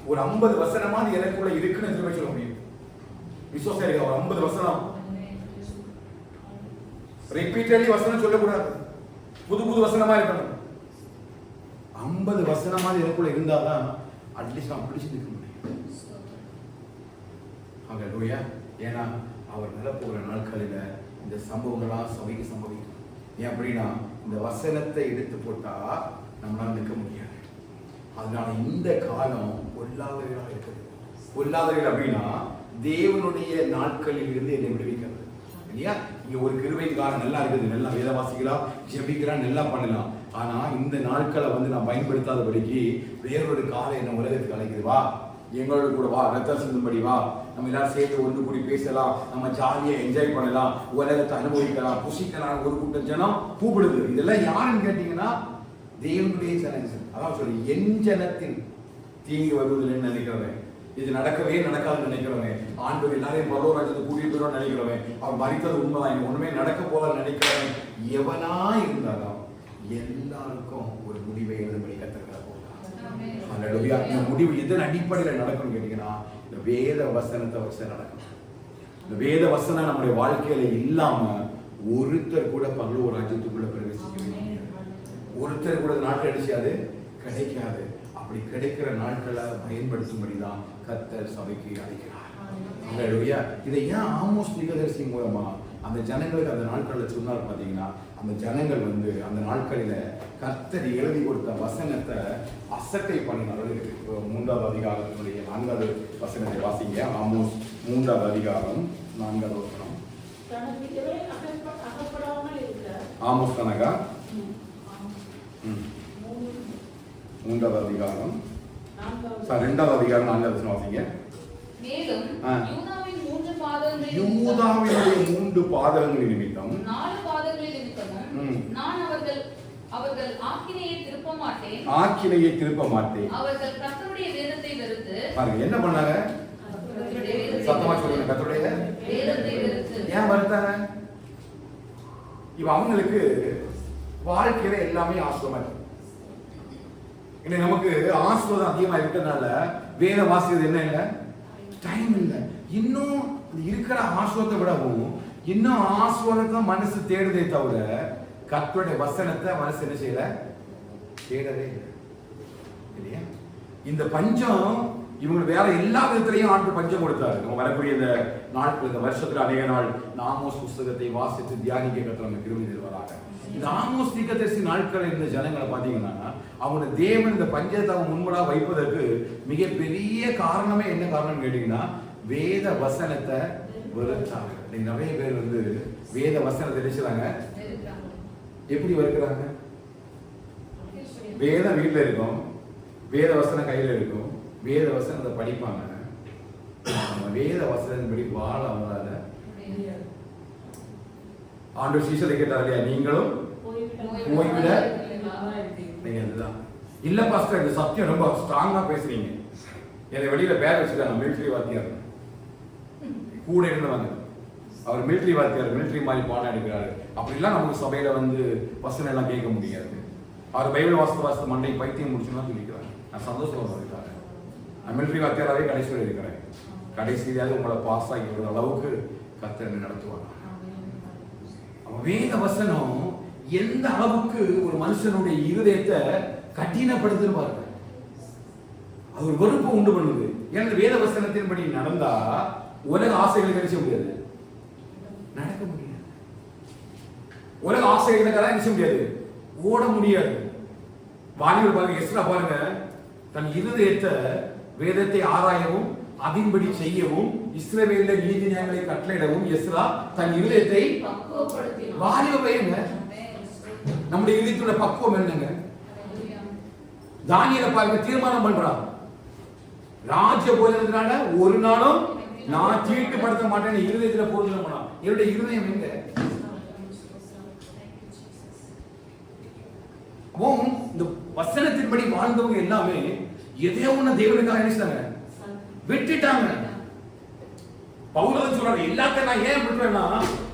ஒரு 50 வசனமாவது எனக்குள்ள இருக்குன்னு சொல்ல முடியும். விசுவாசம் இருக்கு. 50 வசனம் ரிப்பீட்டட்லி வசனம் சொல்லக்கூடாது, புது புது வசனமா இருக்கணும். 50 வசனமா எனக்குள்ள இருந்தாதான் அட்லீஸ்ட் நான் பிடிச்சு நிற்க முடியும். ஹல்லேலூயா. ஏன்னா அவர் நிலப்போகிற நாட்களில் இந்த சம்பவங்களா சபைக்கு சம்பவிக்கும். ஏன் அப்படின்னா இந்த வசனத்தை எடுத்து போட்டா நம்மளால நிற்க முடியாது. அதனால இந்த காலம் பொல்லாதவர்களாக இருக்குது. பொல்லாதவர்கள் அப்படின்னா தேவனுடைய நாட்களில் இருந்து என்னை விடுவிக்கிறது இல்லையா? இங்க ஒரு கிருபை காலம் நல்லா இருக்குது, நல்லா வேதவாசிக்கலாம், ஜெபிக்கலாம், நல்லா பண்ணலாம். ஆனா இந்த நாட்களை நான் பயன்படுத்தாதபடிக்கு வேறொரு காலம் என்ன உலகத்துக்கு அழைக்குது. வா எங்களோட கூட வா, ரத்த சிந்தும்படி வா, நம்ம எல்லாரும் சேர்த்து ஒன்று கூடி பேசலாம், நம்ம ஜாலியா என்ஜாய் பண்ணலாம், உலகத்தை அனுபவிக்கலாம், புசிக்கலாம். ஒரு கூட்டம் ஜனம் கூப்பிடுது. இதெல்லாம் யாருன்னு கேட்டீங்கன்னா தேவனுடைய ஜனங்கள். அதான் சொல்லி என் ஜனத்தின் தீங்கு வருவதில்லைன்னு நினைக்கிறவன், இது நடக்கவே நடக்காதுன்னு நினைக்கிறவன், ஆண்டவர் எல்லாரையும் பரலோகத்தை கூட்டிட்டு போறோம்னு நினைக்கிறவன், அவர் மரித்தது உண்மைதான், ஒண்ணுமே நடக்க போல நினைக்கிறவன் எவனா இருந்தாலும் எல்லாருக்கும் ஒரு முடிவை எழுதும்படி கத்திருக்கிறார். இந்த முடிவு எதன் அடிப்படையில் நடக்கணும்னு கேட்டீங்கன்னா இந்த வேத வசனத்தை வச்சு நடக்கணும். இந்த வேத வசனம் நம்முடைய வாழ்க்கையில இல்லாம ஒருத்தர் கூட பரலோக ராஜ்யத்துக்குள்ள பிரவேசிக்க முடியாது. ஒருத்தர் கூட நாட்கள் அடிச்சாது கிடைக்காது. அப்படி கிடைக்கிற நாட்களை பயன்படுத்தும்படிதான் கர்த்தர் சபைக்கு அழைக்கிறார். ஹல்லேலூயா. இதை ஏன் ஆமோஸ் தீர்க்கதரிசி மூலமா அந்த ஜனங்களுக்கு அந்த நாட்களில் சொன்னார் பார்த்தீங்கன்னா, அந்த ஜனங்கள் அந்த நாட்களில கர்த்தர் எழுதி கொடுத்த வசனத்தை அசட்டை பண்ணினார்கள். 3வது அதிகாரத்தினுடைய 4வது வசனத்தை வாசிங்க. ஆமோஸ் 3வது அதிகாரம் 4வது வசனம். ஆமோஸ் கனகா 3வது அதிகாரம் 2வது அதிகாரம் 4வது வசனம் வாசிங்க. மேலும் யூதாவினுடைய 3 பாதகங்கள் நிமித்தம் 4 பாதகங்கள் நிமித்தமும் நான் அவர்கள் ஆக்கினையை திருப்ப மாட்டேன். அவர்கள் கர்த்தருடைய வேதத்தை வெறுத்து பாருங்க என்ன பண்ணாங்க. சத்தமா சொல்லுங்க. கர்த்தருடைய வேதத்தை வெறுத்து ஏன் வெறுத்தாங்க? அவங்களுக்கு வாழ்க்கையில எல்லாமே ஆசிரமா இருக்கு. இன்னைக்கு நமக்கு ஆசிர்வாதம் அதிகமா இருக்கிறதுனால வேத வாசிக்கிறது என்ன இல்லை, டைம் இல்லை. இன்னும் இருக்கிற ஆசிர்வாதத்தை விடவும் இன்னும் ஆசிர்வாதத்தை மனசு தேடுதே தவிர கர்த்தருடைய வசனத்தை மனசு என்ன செய்யல, தேடவே இல்லையா? இந்த பஞ்சம் இவங்களுக்கு வேற எல்லா விதத்திலையும் ஆண்டு பஞ்சம் கொடுத்தாரு. நம்ம வரக்கூடிய இந்த நாட்கள், இந்த வருஷத்துல அநேக நாள் ஆமோஸ் புஸ்தகத்தை வாசித்து தியானிக்க கர்த்தர் கிருபை தருவாராக. இந்த ஆமோஸ் தீர்க்கதரிசி நாட்கள் இருந்த ஜனங்களை பாத்தீங்கன்னா அவங்க தேவன் இந்த பஞ்சத்தை முன்படா வைப்பதற்கு மிகப்பெரிய காரணமே என்ன காரணம் கேட்டீங்கன்னா வேத வசனத்தை வெறுத்தாங்க. நிறைய பேர் வேத வசனத்தை நினைச்சாங்க. எப்படி வெறுக்கிறாங்க? வேதம் வீட்டில் இருக்கும், வேத வசனம் கையில் இருக்கும், வேத வசனத்தை படிப்பாங்க. வேத வசனத்தின்படி வாழ அவங்களால ஆண்டவர் சீசரை கேட்டார் இல்லையா, நீங்களும் போய்விட நீங்க அதுதான் இல்ல பாஸ்டர், இந்த சத்தியம் ரொம்ப ஸ்ட்ராங்கா பேசுறீங்க. என்னை வெளியில பேர் வச்சுட்டாங்க, மிலிட்டரி வாத்தியார் கூட இருந்தவங்க. அவர் மிலிட்டரி வாத்தியார், மிலிட்டரி மாதிரி பாடம் எடுக்கிறாரு. அப்படிலாம் நமக்கு சபையில வசனம் எல்லாம் கேட்க முடியாது. அவர் பைபிள் வாசத்தை மண்டை பைத்தியம் முடிச்சுன்னா சொல்லிக்கிறாங்க. நான் சந்தோஷமா சொல்லிட்டாரு. நான் மிலிட்டரி வாத்தியாராவே கடைசி வரை இருக்கிறேன். கடைசியாவது உங்களை பாஸ் ஆகி விடுற அளவுக்கு கர்த்தர் நடத்துவாங்க. வேத வசனம் எந்த அளவுக்கு ஒரு மனுஷனுடைய இருதயத்தை கடினப்படுத்துன்னு பாருங்க. அது ஒரு வெறுப்பை உண்டு பண்ணுது. ஏன்னா வேத வசனத்தின்படி நடந்தா உலக ஆசைகளை கிடைச்ச முடியாது, நடக்க முடியாது. உலக ஆசைகளை கிடைச்ச முடியாது, ஓட முடியாது. வாலிபர் பாருங்க, எஸ்ரா பாருங்க, தன் இருதயத்தை வேதத்தை ஆராயவும் அதன்படி செய்யவும் இஸ்ரவேலில் நீதி நியாயங்களை கட்டளையிடவும் எஸ்ரா தன் இருதயத்தை வாலிப பையங்க. நம்முடைய இருதயத்தோட பக்குவம் என்னங்க? தானியேலை பாருங்க, தீர்மானம் பண்றான், ராஜ்ய போஜனத்தினால ஒரு நாளும் நான் தீட்டுப்படுத்த மாட்டேன்னு இருதயத்துல போஜனம் பண்ணான். என்னுடைய இருதயம் எங்க? இந்த வசனத்தின்படி வாழ்ந்தவங்க எல்லாமே எதையோ ஒண்ணு தேவனுக்காக நினைச்சாங்க, விட்டுட்டாங்க. பவுல் சொல்றாரு, எல்லாத்தையும் நான் ஏன் விட்டுறேன்னா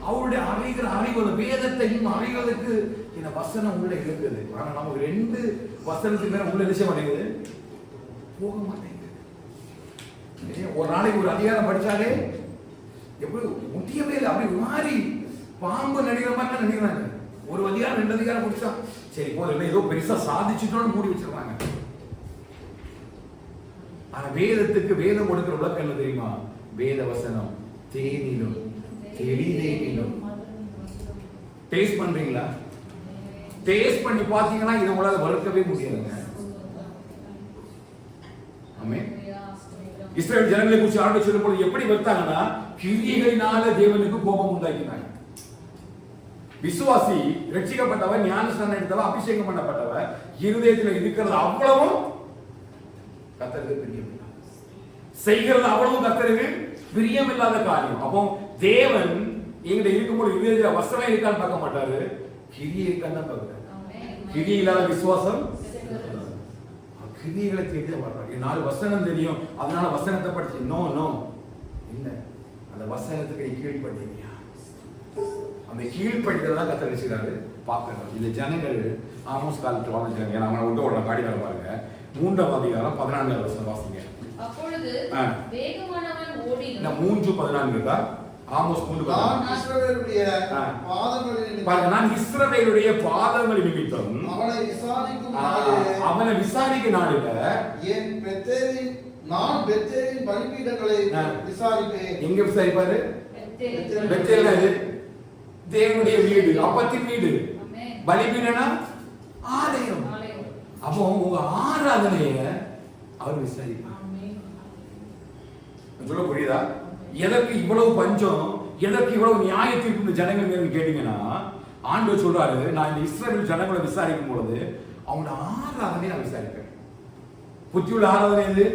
அவருடைய அறிகிற அறிவு, வேதத்தையும் அறிவதற்கு இந்த வசனம் உள்ள இருக்குது. ஆனா நமக்கு 2 வசனத்துக்கு மேல உள்ள நிச்சயம் மாட்டேங்குது, போக மாட்டேங்குது. ஒரு நாளைக்கு ஒரு அதிகாரம் படிச்சாலே எப்படி முடியவே இல்லை, அப்படி மாறி பாம்பு நடிக்கிற மாதிரி நினைக்கிறாங்க. ஒரு அதிகாரம் 2 அதிகாரம் முடிச்சா சரி போதும், ஏதோ பெருசா சாதிச்சுட்டோன்னு மூடி வச்சிருக்காங்க. ஆனா வேதத்துக்கு வேதம் கொடுக்கிற விளக்கம் என்ன தெரியுமா? வேத வசனம் தேனிலும் தெளிதேனிலும். டேஸ்ட் பண்றீங்களா? டேஸ்ட் பண்ணி பாத்தீங்கன்னா இதை உங்களால வளர்க்கவே முடியாதுங்க. ஆமென். இஸ்ரவேல் ஜனங்களை குறித்து ஆண்டவர் சொல்லும்போது எப்படி வர்த்தாங்கன்னா, கிரியைகளினால தேவனுக்கு கோபம் உண்டாக்கினாங்க. விசுவாசி ரட்சிக்கப்பட்டவர், ஞானஸ்நானம் எடுத்தவர், அபிஷேகம் பண்ணப்பட்டவர், இருதயத்தில் இருக்கிறது அவ்வளவும் கர்த்தருக்கு பிரியமில்லை, செய்கிறது அவ்வளவும் கர்த்தருக்கு பிரியமில்லாத காரியம். அப்போ தேவன் எங்கிட்ட இருக்கும்போது இருதயத்தில் வசனம் இருக்கான்னு பார்க்க மாட்டாரு, கிரியை இருக்கான்னு தான் பார்க்கிறாரு. கிரியை இல்லாத விசுவாசம் கிரியைகளை தேடி வர்றாங்க. 4 வசனம் தெரியும் அதனால வசனத்தை படிச்சு நோ நோ இல்ல, அந்த வசனத்துக்கு கீழ்பட்டீங்க. அந்த கீழ்படுத்ததான் கத்தர் செய்றாரு பார்க்கணும். இந்த ஜனங்கள் ஆமோஸ் காலத்துல வாழ்ந்தாங்க. ஏன்னா அவங்க விட்டு உடனே காடி வர பாருங்க. 3ஆம் அதிகாரம் 14ஆம் வசனம் வாசிங்க. அப்பொழுது வேகமானவன் ஓடினான். இந்த 3:14 இருக்கா? ஆமோஸ் 3:14. இஸ்ரவேலுடைய பாதங்களில் பாருங்க, நான் இஸ்ரவேலுடைய பாதங்கள் நிமித்தம் அவனை விசாரிக்க நாடுல என் பெத்தேலின் நான் பெத்தேலின் பலிபீடங்களை விசாரிப்பேன். எங்க விசாரிப்பாரு? பெத்தேல் அது தேவனுடைய வீடு, அப்பத்தின் வீடு. பலிபீடனா ஆலயம். அப்போ உங்க ஆராதனைய அவர் விசாரிப்பார். சொல்ல புரியுதா? எதற்கு இவ்வளவு பஞ்சம், எதற்கு இவ்வளவு நியாய தீர்ப்பு ஜனங்கள் மேல கேட்டீங்கன்னா, ஆண்டவர் சொல்றாரு, நான் இந்த இஸ்ரவேல் ஜனங்களை விசாரிக்கும் பொழுது அவங்களோட ஆராதனையை நான் விசாரிப்பேன். புத்தியுள்ள ஆராதனை எது?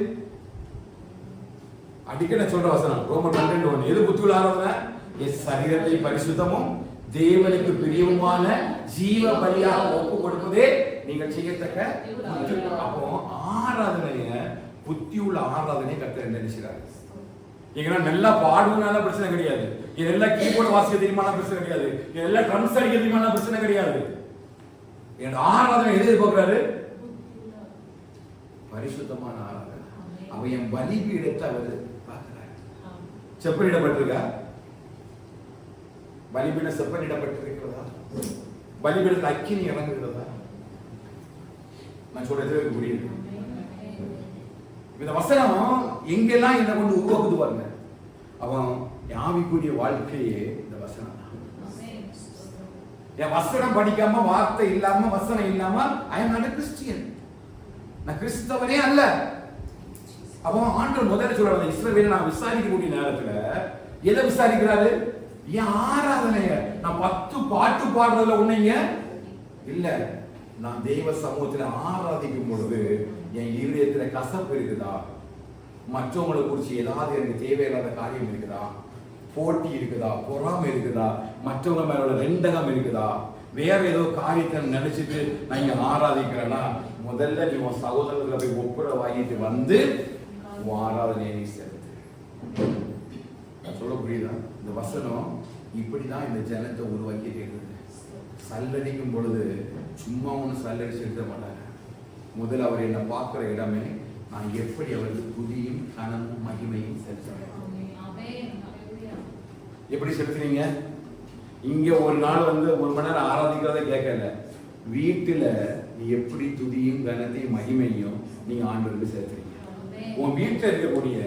அடிக்க நான் சொல்ற வசனம் ரோமர் 12:1. எது புத்தியுள்ள ஆராதனை? என் சரீரத்தை பரிசுத்தமும் தேவனுக்கு பிரியமான ஜீவ பலியாக ஒப்பு கொடுப்பதே நீங்கள் செய்யத்தக்க. அப்போ ஆராதனைய புத்தியுள்ள ஆராதனை கர்த்தர் நினைக்கிறார். இங்க நல்லா பாடுவனால பிரச்சனை கிடையாது, இதெல்லாம் கீபோர்டு வாசிக்க தெரியுமான பிரச்சனை கிடையாது, இதெல்லாம் ட்ரம்ஸ் அடிக்க தெரியுமான பிரச்சனை கிடையாது. என் ஆராதனை எது எதிர்பார்க்கிறாரு? பரிசுத்தமான ஆராதனை. அவ என் பலிபீடத்தை அவர் பார்க்கிறார். செப்பனிடப்பட்டிருக்கா? பலிபீடம் செப்பனிடப்பட்டிருக்கிறதா? பலிபீடத்தில் அக்கினி இறங்குகிறதா? நான் சொல்றது புரியுது. இந்த வசனம் எங்கெல்லாம் என்ன கொண்டு உருவாக்குது பாருங்க. அவன் ஆவிக்குரிய வாழ்க்கையே இந்த வசனம் தான். என் வசனம் படிக்காம, வார்த்தை இல்லாம, வசனம் இல்லாம ஐ அம் நாட் எ கிறிஸ்டியன், நான் கிறிஸ்தவனே அல்ல. அவன் ஆண்டவர் முதல்ல சொல்றாரு, இஸ்ரவேலை நான் விசாரிக்கக்கூடிய நேரத்துல எதை விசாரிக்கிறாரு? என் ஆராதனைய. நான் 10 பாட்டு பாடுறதுல உன்னைங்க இல்ல, நான் தெய்வ சமூகத்துல ஆராதிக்கும் பொழுது என் இருதயத்துல கசப்பு இருக்குதா, மற்றவங்களை குறிச்சு ஏதாவது எனக்கு தேவையில்லாத காரியம் இருக்குதா, போட்டி இருக்குதா, பொறாமை இருக்குதா, மற்றவங்க மேல ரெண்டகம் இருக்குதா, வேற ஏதோ காரியத்தை நினைச்சிட்டு நான் இங்க ஆராதிக்கிறேன்னா, முதல்ல நீ உன் சகோதரர்களை போய் ஒப்புர வாங்கிட்டு வந்து உன் ஆராதனையை நீ செலுத்து. நான் சொல்ல புரியுதா? இந்த வசனம் இப்படிதான் இந்த ஜனத்தை உருவாக்கிட்டு இருக்குது. சல்லடிக்கும் பொழுது சும்மா ஒன்று சல்லடிச்சு எடுக்க மாட்டாங்க. முதல்ல அவர் என்ன பார்க்கிற இடமே, நான் எப்படி அவருக்கு துதியும் கனமும் மகிமையும் செலுத்துறேன். எப்படி செலுத்துறீங்க? இங்க ஒரு நாள் வந்து 1 மணி நேரம் ஆராதிக்கிறத கேட்கல, வீட்டுல நீ எப்படி துதியும் கனத்தையும் மகிமையும் நீங்க ஆண்டவருக்கு செலுத்துறீங்க. உன் வீட்டுல இருக்கக்கூடிய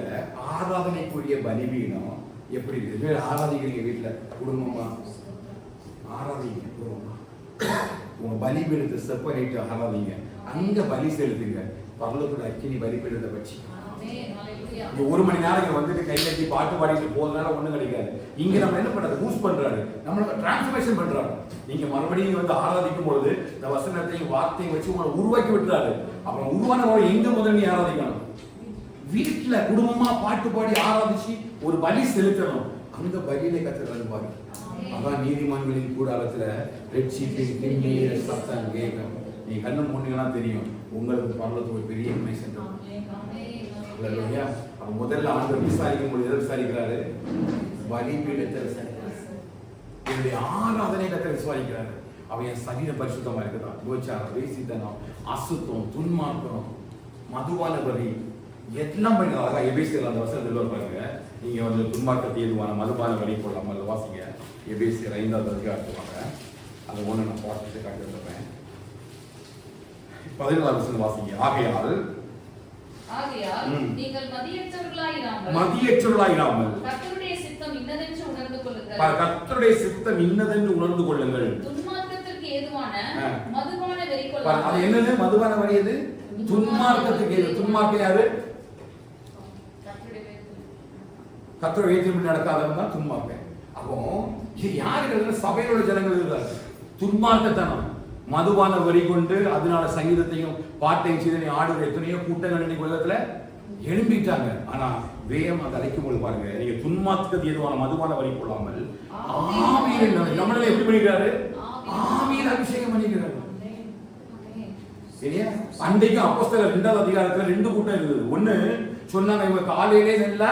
ஆராதனைக்குரிய பலிபீடம் எப்படி இருக்கு? ஆராதிக்கிறீங்க வீட்டுல குடும்பமா ஆராதிங்க, குடும்பமா உங்க பலிபீடத்தை செப்பரேட் ஆராதிங்க, அங்க பலி செலுத்துங்க. பரலோகத்துல அக்கினி பலிபீடத்தை வச்சு 1 மணி நேரம் வந்துட்டு கை கட்டி பாட்டு பாடிட்டு போறதுனால ஒண்ணும் கிடைக்காது. இங்க நம்ம என்ன பண்றது? பூஸ்ட் பண்றாரு, நம்மள டிரான்ஸ்ஃபர்மேஷன் பண்றாரு. நீங்க மறுபடியும் வந்து ஆராதிக்கும் பொழுது இந்த வசனத்தையும் வார்த்தையும் வச்சு உங்களை உருவாக்கி விட்டுறாரு. அப்புறம் உருவானவரை எங்க முதல் நீ ஆராதிக்கணும்? வீட்டுல குடும்பமா பாட்டு பாடி ஆராதிச்சு ஒரு பலி செலுத்தணும். அந்த பலியில கத்துறது பாரு. அதான் நீதிமான்களின் கூடாரத்துல ரெட்சிப்பின் சத்தம் கேட்கும். நீ கண்ணு மூணுங்கன்னா தெரியும் உங்களுக்கு பரலோகத்துக்கு ஒரு பெரிய உண்மை சென்றோம். முதல்ல ஆண்டவர் விசாரிக்கும் பொழுது எதை விசாரிக்கிறாரு? பலிபீடத்தை விசாரிக்கிறாரு. என்னுடைய ஆராதனை கத்தை விசாரிக்கிறாரு. அவன் என் சரீர பரிசுத்தமா இருக்குதா, கோச்சாரம், வேசித்தனம், அசுத்தம், துன்மார்க்கம், மதுவான பலி, எல்லாம் பண்ணி அழகா எபேசியர் அந்த வசனத்தில் பாருங்க. நீங்க வந்து துன்மார்க்கத்தை எதுவான மதுபான வழி கொள்ளாமல் வாசிங்க. எபேசியர் 5வது அதிகாரத்துவாங்க. அது ஒன்று நான் பாட்டு காட்டி வந்துடுறேன். 14வது வசனம் வாசிங்க. ஆகையால் நீங்கள் மதியற்றவர்களாயிராமல் கர்த்தருடைய சித்தம் இன்னதென்று உணர்ந்து கொள்ளுங்கள். கர்த்தருடைய சித்தம் இன்னதென்று உணர்ந்து கொள்ளுங்கள். துன்மார்க்கத்திற்கு ஏதுவான மதுபான வெறி கொள்ளாமல். அது என்னது? மதுபான வரி எது? துன்மார்க்கத்துக்கு ஏது? துன்மார்க்கம் யாரு? கர்த்தருடைய வேதத்தின்படி நடக்காதவங்க தான் துன்மார்க்கம். அப்போ யாரு? சபையோட ஜனங்கள் இருக்கிறாங்க. துன்மார்க்கத்தனம், மதுபான வரி கொண்டு அதனால சங்கீதத்தையும் பாட்டையும் செய்து ஆடுகிற எத்தனையோ கூட்டங்கள் இன்னைக்கு உலகத்துல எழும்பிட்டாங்க. ஆனா வேகம் அதை அழைக்கும் போது பாருங்க, நீங்க துன்மார்க்கத்துக்கு எதுவான மதுபான வரி கொள்ளாமல் ஆவியில் நம்மள எப்படி பண்ணிக்கிறாரு? ஆவியில் அபிஷேகம் பண்ணிக்கிறாரு. சரியா? அன்றைக்கு அப்போஸ்தலர் 2வது அதிகாரத்துல 2 கூட்டம் இருக்குது. ஒண்ணு சொன்னாங்க, இவங்க காலையிலே நல்லா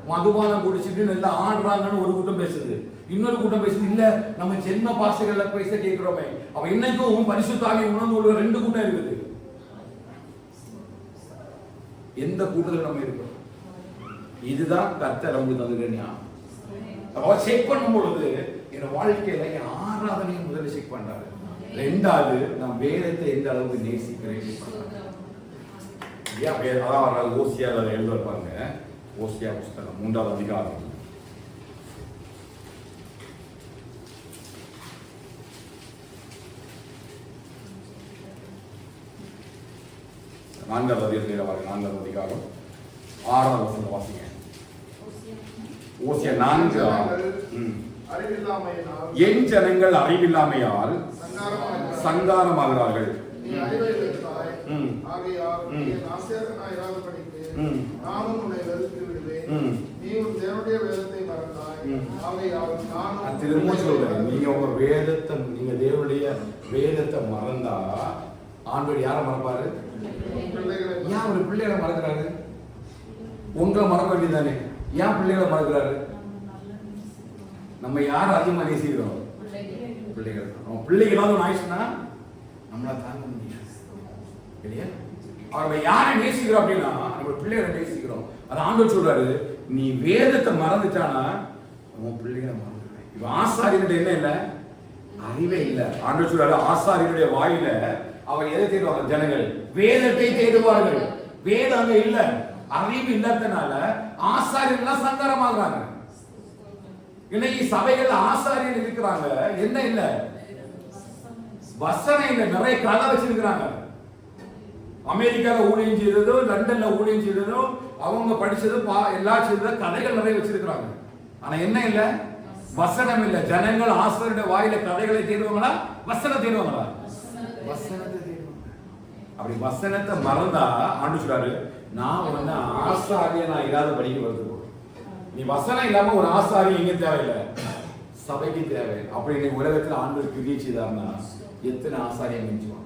மதுபானம் குடிச்சிட்டு நல்லா ஆடுறாங்கன்னு ஒரு கூட்டம் பேசுது. இன்னொரு கூட்டம் பேசுது, இல்ல நம்ம ஜென்ம பாஷைகள்ல பேச கேட்கிறோமே. அவ இன்னைக்கும் பரிசுத்த ஆவியை உணர்ந்து கொள்கிற 2 கூட்டம் இருக்குது. எந்த கூட்டத்தில் நம்ம இருக்கோம்? இதுதான் கர்த்தர் நமக்கு தந்துக்கிறேன். அவ செக் பண்ணும் பொழுது என் வாழ்க்கையில என் ஆராதனையை முதல்ல செக் பண்றாரு. 2வது நான் வேதத்தை எந்த அளவுக்கு நேசிக்கிறேன். அதான் ஓசியா எழுத பாருங்க. ஓசியா புஸ்தகம் 3வது அதிகாரம் 4வது அதிகாரம் 6வது வசனம் வாசிங்க. ஓசியா 4 என் ஜனங்கள் அறிவில்லாமையால் சங்காரமாகிறார்கள். திரும்ப சொல்றேன், நீங்க உங்க வேதத்தை, நீங்க தேவனுடைய வேதத்தை மறந்தா ஆண்டவர் யாரை மறப்பாரு? ஏன் ஒரு பிள்ளைகளை மறக்கிறாரு? உங்களை மறக்க வேண்டியதானே? ஏன் பிள்ளைகளை மறக்கிறாரு? நம்ம யாரும் அதிகமா நேசிக்கிறோம்? பிள்ளைகள். பிள்ளைகளாவது ஆயிடுச்சுன்னா நம்மளை தாங்க முடியாது இல்லையா? அவங்க யாரை நேசிக்கிறோம் அப்படின்னா நம்ம பிள்ளைகளை நேசிக்கிறோம். அது ஆண்டவர் சொல்றாரு, நீ வேதத்தை மறந்துட்டானா உன் பிள்ளைகளை மறந்துடுவேன். இப்ப ஆசாரியனுடைய என்ன இல்லை? அறிவே இல்லை. ஆண்டவர் சொல்றாரு, ஆசாரியனுடைய வாயில அவர் எதை தேடுவாங்க? ஜனங்கள் வேதத்தை தேடுவார்கள். வேதம் அங்க இல்ல, அறிவு இல்லாதனால ஆசாரியர்கள் சங்கரமாகறாங்க. இன்னைக்கு சபைகள் ஆசாரியர் இருக்கிறாங்க, என்ன இல்ல? வசனம் இல்ல. நிறைய கதை வச்சிருக்கிறாங்க. அமெரிக்கால ஊழியம் செய்ததோ, லண்டன்ல ஊழியம் செய்ததோ, அவங்க படிச்சது எல்லாம் செய்ததோ கதைகள் நிறைய வச்சிருக்கிறாங்க. ஆனா என்ன இல்ல? வசனம் இல்ல. ஜனங்கள் ஆசாரியருடைய வாயில கதைகளை தேடுவாங்களா? வசனம் தேடுவாங்களா? வசனத்தை தேடுவாங்க. அப்படி வசனத்தை மறந்தா ஆண்டு சொல்றாரு, நான் வந்து ஆசாரியனா இல்லாத படிக்க வருது. நீ வசனம் இல்லாம ஒரு ஆசாரி எங்க தேவையில்லை? சபைக்கு தேவை. அப்படி நீ உலகத்தில் ஆண்டு கிரியை செய்தார்னா எத்தனை ஆசாரியம் மிஞ்சுவான்?